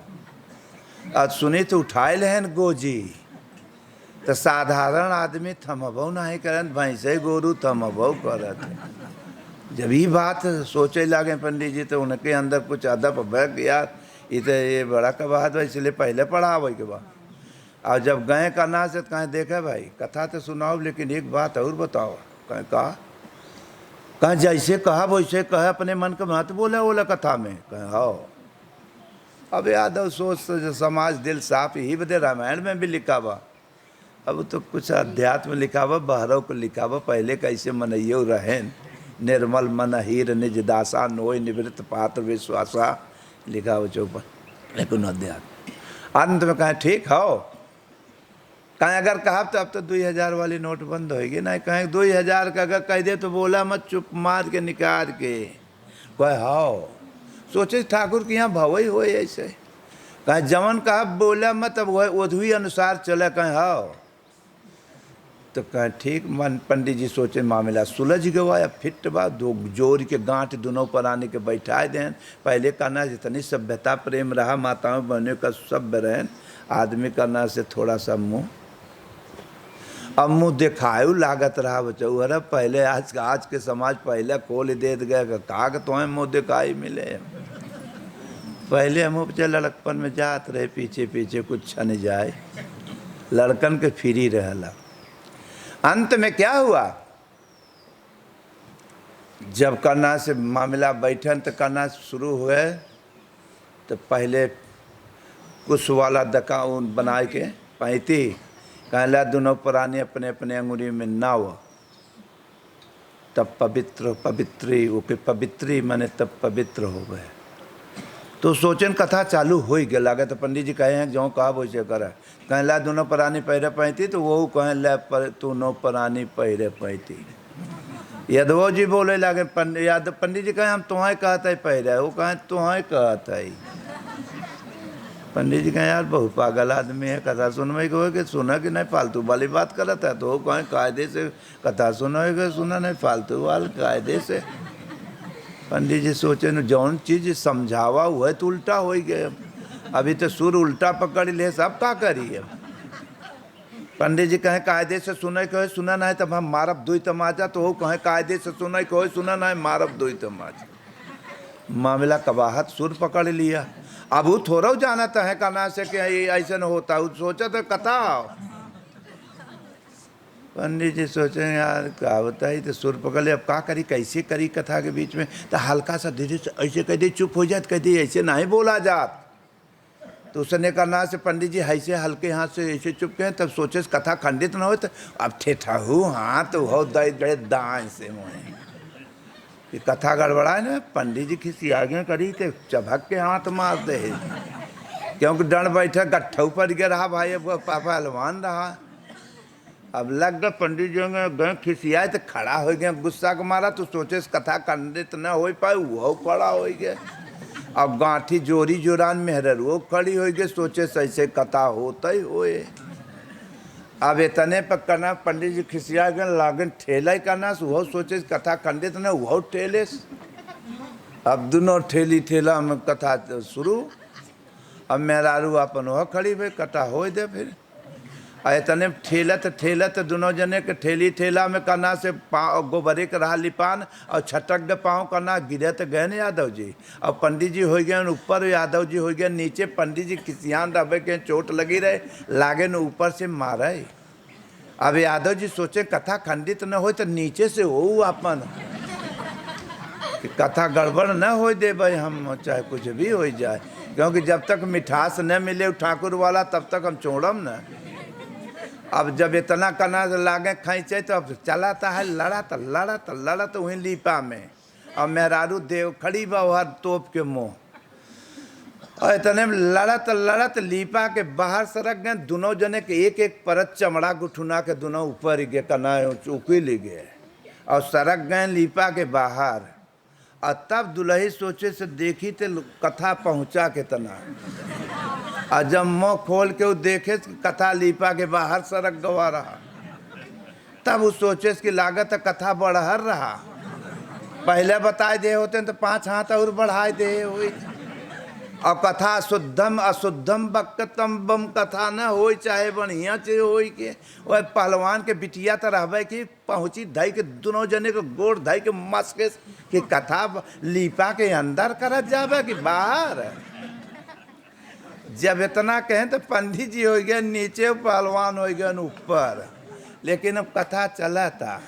और सुनी तो उठाए लेहन गोजी, तो साधारण आदमी थमबो नहीं करत, भैंसे गोरू थमबो करत। जब ये बात सोचे लगे पंडित जी तो उनके अंदर कुछ अदब बैठ यार, ये बड़ा कबाहत है, इसलिए पहले पढ़ावे के बाद। और जब गए करना से कहें देखे भाई कथा तो सुनाओ, लेकिन एक बात और बताओ। कहें जैसे कहा वैसे कहे, अपने मन का मत बोले बोला कथा में। कहें हाँ। अब यादव सोच जो समाज दिल साफ यही बदे रामायण में भी लिखा बा। अब तो कुछ अध्यात्म लिखा बा, बहरों को लिखा बा, पहले कैसे मनइयो रहें, निर्मल मन हीर निज दासा, नोय निवृत्त पात्र विश्वासा, लिखा हो चौपन। लेकिन अध्यात्म अंत में कहें ठीक हो, कहें अगर कहा तो अब तो 2000 वाली नोट बंद होगी ना, कहें 2000 का अगर कह दे तो बोला मत, चुप मार के निकाल के कहे हाओ। सोचे ठाकुर के यहाँ भवई हो ऐसे, कहें जमन कहा बोला मत, अब वही अनुसार चले, कहें हाओ। तो कहें ठीक, मन पंडित जी सोचे मामला सुलझ गया, फिट बा, दो जोड़ के गांठ दोनों पर आने के बैठा दें। पहले कहना जितनी सभ्यता प्रेम रहा, माताओं बहनों का सभ्य रहें, आदमी करना से थोड़ा सा मुँह, अब मुँह दिखायु लागत रहा बचाऊ। अरे पहले आज के समाज पहले खोल दे गए, काग तो है मुँह दिखाई मिले। पहले हम उपचे लड़कपन में जात रहे, पीछे पीछे कुछ छन जाए, लड़कन के फिरी रहला। अंत में क्या हुआ, जब करना से मामला बैठन तो करना शुरू हुए, तो पहले कुछ वाला दका ऊन बना के पैती, कहला दोनों प्राणी अपने अपने अंगुली में नाव, तब पवित्र पवित्री ओके पवित्री माने तब पवित्र हो गए। तो सोचन कथा चालू हो ही गया। तो पंडित जी कहे हैं जो कहा वैसे करे, कहला दोनों प्राणी पहरे पैती, तो वो कहें ले पर तू नो प्राणी पहरे पैती। यादव जी बोले लागे, पंडित जी कहें हम तुम्हें कहते है पहरे, वो कहें तुम्हें कहते है। पंडित जी कहें यार बहुत पागल आदमी है, कथा सुनवाई कहो कि सुना कि नहीं फालतू वाली बात करता है, तो वो कहें कायदे से कथा सुनवाई कि सुना नहीं फालतू वाल कायदे से। पंडित जी सोचे न जौन चीज समझावा हुआ है तो उल्टा हो गया, अभी तो सुर उल्टा पकड़ ले, सब का करिए। पंडित जी कहें कायदे से सुना कहे सुना नहीं तब हम मारब दुई तमाचा, तो वो कहें कायदे से सुना कहे सुना नहीं मारब दुई तमाचा। मामला कबाहत सुर पकड़ लिया। अब वो थोड़ा जाना था है कहना से कि ऐसा न होता, वो सोचा तो कथा। पंडित जी सोचे यार क्या बताई, तो सुर पकड़ ले, अब क्या करी कैसे करी कथा के बीच में, तो हल्का सा धीरे से ऐसे कह दी चुप हो जात, कह दी ऐसे नहीं बोला जात। तो उसने करना से पंडित जी ऐसे हल्के हाथ से ऐसे चुप कहें, तब सोचे कथा खंडित न हो, तो अब ठेठहू हाथ हो दे दाएं से मोहे कि कथा गड़बड़ा है ना। पंडित जी किसी आगे करी थे चबक के हाथ मार दे, क्योंकि डर बैठा गट्ठा ऊपर गिर रहा भाई, अब पापा हलवान रहा। अब लग गए पंडित जी गए खिसियाए, तो खड़ा हो गया गुस्सा को मारा, तो सोचे कथा खंडित न हो पाए, वो खड़ा हो गया। अब गांठी जोरी जोरान मेहर वो खड़ी हो गई, सोचे ऐसे कथा होता ही होए। अब इतने पर करना पंडित जी खिसिया गए, लागन ठेला ही करना, वो सोचे कथा खंडित न वो ठेले। अब दोनों ठेली ठेला में कथा शुरू। अब मेहरारू अपन वह खड़ी भाई कथा हो दे। फिर इतने ठेलत दोनों जने के ठेली ठेला में करना से पाँव गोबरे के रहा लिपान, और छटक गए पाँव करना गिरे तो गए न यादव जी। अब पंडित जी हो गए ऊपर, यादव जी हो गए नीचे। पंडित जी किसियान रहे के चोट लगी रहे, लागे न ऊपर से मारे। अब यादव जी सोचे कथा खंडित न हो तो नीचे से हो अपन कि कथा गड़बड़ न हो दे भाई, हम चाहे कुछ भी हो जाए, क्योंकि जब तक मिठास न मिले ठाकुर वाला तब तक हम छोड़म न। अब जब इतना करना लागे खींचे, तो अब चलाता है लड़ा तो वहीं लीपा में। अब मेहरारू देव खड़ी बाहर तोप के मुँह, और इतने में लड़त लीपा के बाहर सरक गए। दोनों जने के एक एक परत चमड़ा गुठुना के दोनों ऊपर ही गए, कना उकील गए और सरक गए लीपा के बाहर। और तब दुल्ही सोचे से देखी तो कथा पहुँचा के तना, और जब मुँह खोल के वो देखे कथा लीपा के बाहर सरक गवा रहा, तब वो सोचे कि लागत कथा बढ़हर रहा। पहले बताए दे होते तो 5 हाथ और बढ़ाए दे हुई। और कथा अशुद्धम बक्कतम बम कथा न हो, चाहे बढ़िया से हो के वह पहलवान के बिटिया तो रहबे कि पहुँची धई के दोनों जने को गोड़ धई के मस के कि कथा लीपा के अंदर करत जाबे कि बाहर। जब इतना कहें तो पंडित जी हो गए नीचे, पहलवान हो गए ऊपर, लेकिन अब कथा चला था।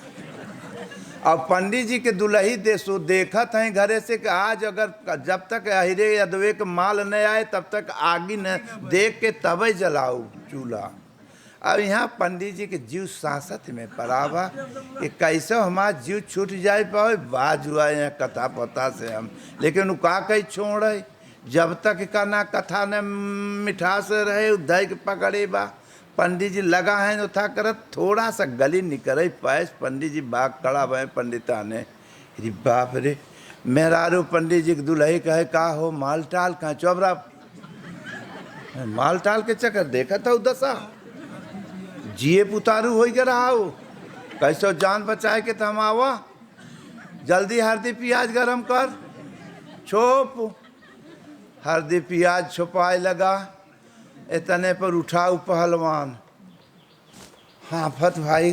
और पंडित जी के दुल्ही देसो देखत हैं घरे से कि आज अगर जब तक अहिरे अदवे के माल न आए तब तक आगी न देख के तबे जलाओ चूल्हा। अब यहाँ पंडित जी के जीव सांसत में पड़ावा कि कैसे हमारा जीव छूट जाए पाए बाज हुआ यहाँ कथा पता से हम, लेकिन वो का कहीं छोड़े जब तक का ना कथा न मिठास रहे दही के पकड़े बा। पंडित जी लगा है जो था करत थोड़ा सा गली निकले पैस पंडित जी बाग कड़ा भय पंडिता ने अरे बाप रे मेहरारू पंडित जी के दुल्ही कहे का हो माल टाल कहाँ चौबरा माल टाल के चक्कर देखा था दशा जिए पुतारू हो रहा हो कैसे जान बचाए के तो हम आवा जल्दी हल्दी प्याज गरम कर छोप हल्दी प्याज छुपाए लगा इतने पर उठाऊ पहलवान हाफत भाई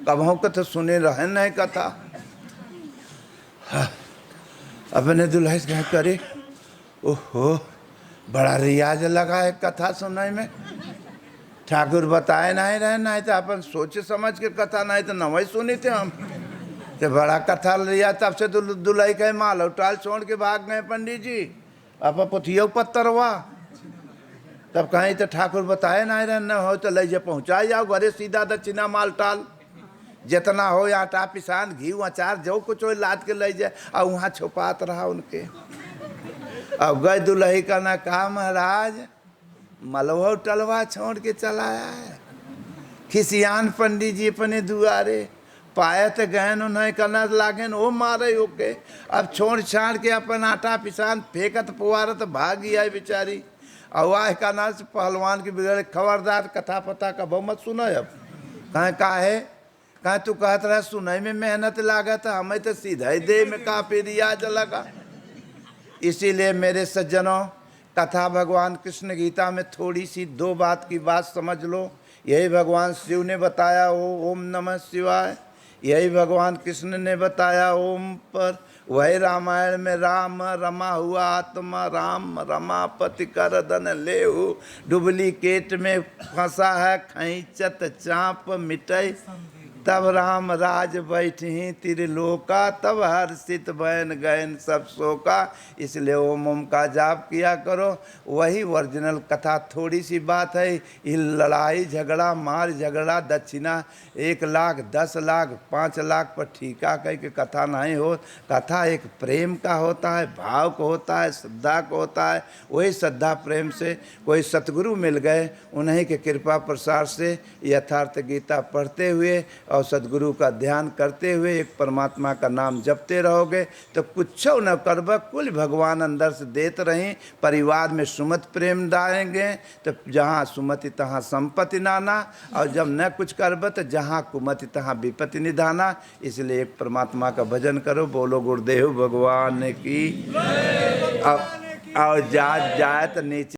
कबहों के तो सुने रहे नहीं कथा अपने दुल्हे क्या करे ओहो बड़ा रियाज लगा है कथा सुनाई में ठाकुर बताए नहीं रहे नहीं तो अपन सोचे समझ के कथा नहीं तो नवई सुनी थे हम तो बड़ा कथा लिया तब से दुल्ही के माल उटाल छोड़ के भाग गए पंडित जी आप पुथिया पत्थरवा तब कहीं तो ठाकुर बताए नहीं रहे न हो तो ले जा पहुँचा जाओ घरे सीधा दक्षिणा माल टाल जितना हो आटा पिसान घी अचार जो कुछ हो लाद के ले जाए और वहाँ छुपात रहा उनके। अब गए दुल्ही का ना कहा महाराज मलवा टलवा छोड़ के चलाया है खिसियान पंडित जी अपने दुआरे पाए तो गहन उन्हें करना लागन वो मारे ओके अब छोड़ छाड़ के अपन आटा पिसान फेंकत पुआरत भागी आई बेचारी अवाह का ना से पहलवान की बिगड़े खबरदार कथा पता का बहुमत सुनो अब कहें का है कहें तू कहत रहा सुनई में मेहनत लागत हमें तो सीधा ही दे में काफी रियाज लगा। इसीलिए मेरे सज्जनों कथा भगवान कृष्ण गीता में थोड़ी सी दो बात की बात समझ लो। यही भगवान शिव ने बताया ओम नमः शिवाय, यही भगवान कृष्ण ने बताया ओम पर, वही रामायण में राम रमा हुआ आत्मा राम रमापति कर धन लेहु डुप्लीकेट में फंसा है खैचत चाप मिटई तब राम राज बैठी त्रिलोका तब हर्षित बहन गहन सब शोका। इसलिए ओम ओम का जाप किया करो। वही ओरिजिनल कथा थोड़ी सी बात है। ये लड़ाई झगड़ा मार झगड़ा दक्षिणा 1 लाख 10 लाख 5 लाख पर ठीका कह के कथा नहीं हो। कथा एक प्रेम का होता है, भाव को होता है, श्रद्धा को होता है। वही श्रद्धा प्रेम से कोई सतगुरु मिल गए, उन्हीं के कृपा प्रसार से यथार्थ गीता पढ़ते हुए और सदगुरु का ध्यान करते हुए एक परमात्मा का नाम जपते रहोगे तो कुछ न करब कुल भगवान अंदर से देते रहें। परिवार में सुमत प्रेम डालेंगे तो जहाँ सुमति तहाँ संपत्ति नाना, और जब न कुछ करब तो जहाँ कुमति तहाँ विपत्ति निधाना। इसलिए एक परमात्मा का भजन करो। बोलो गुरुदेव भगवान की। और जात जात नीचे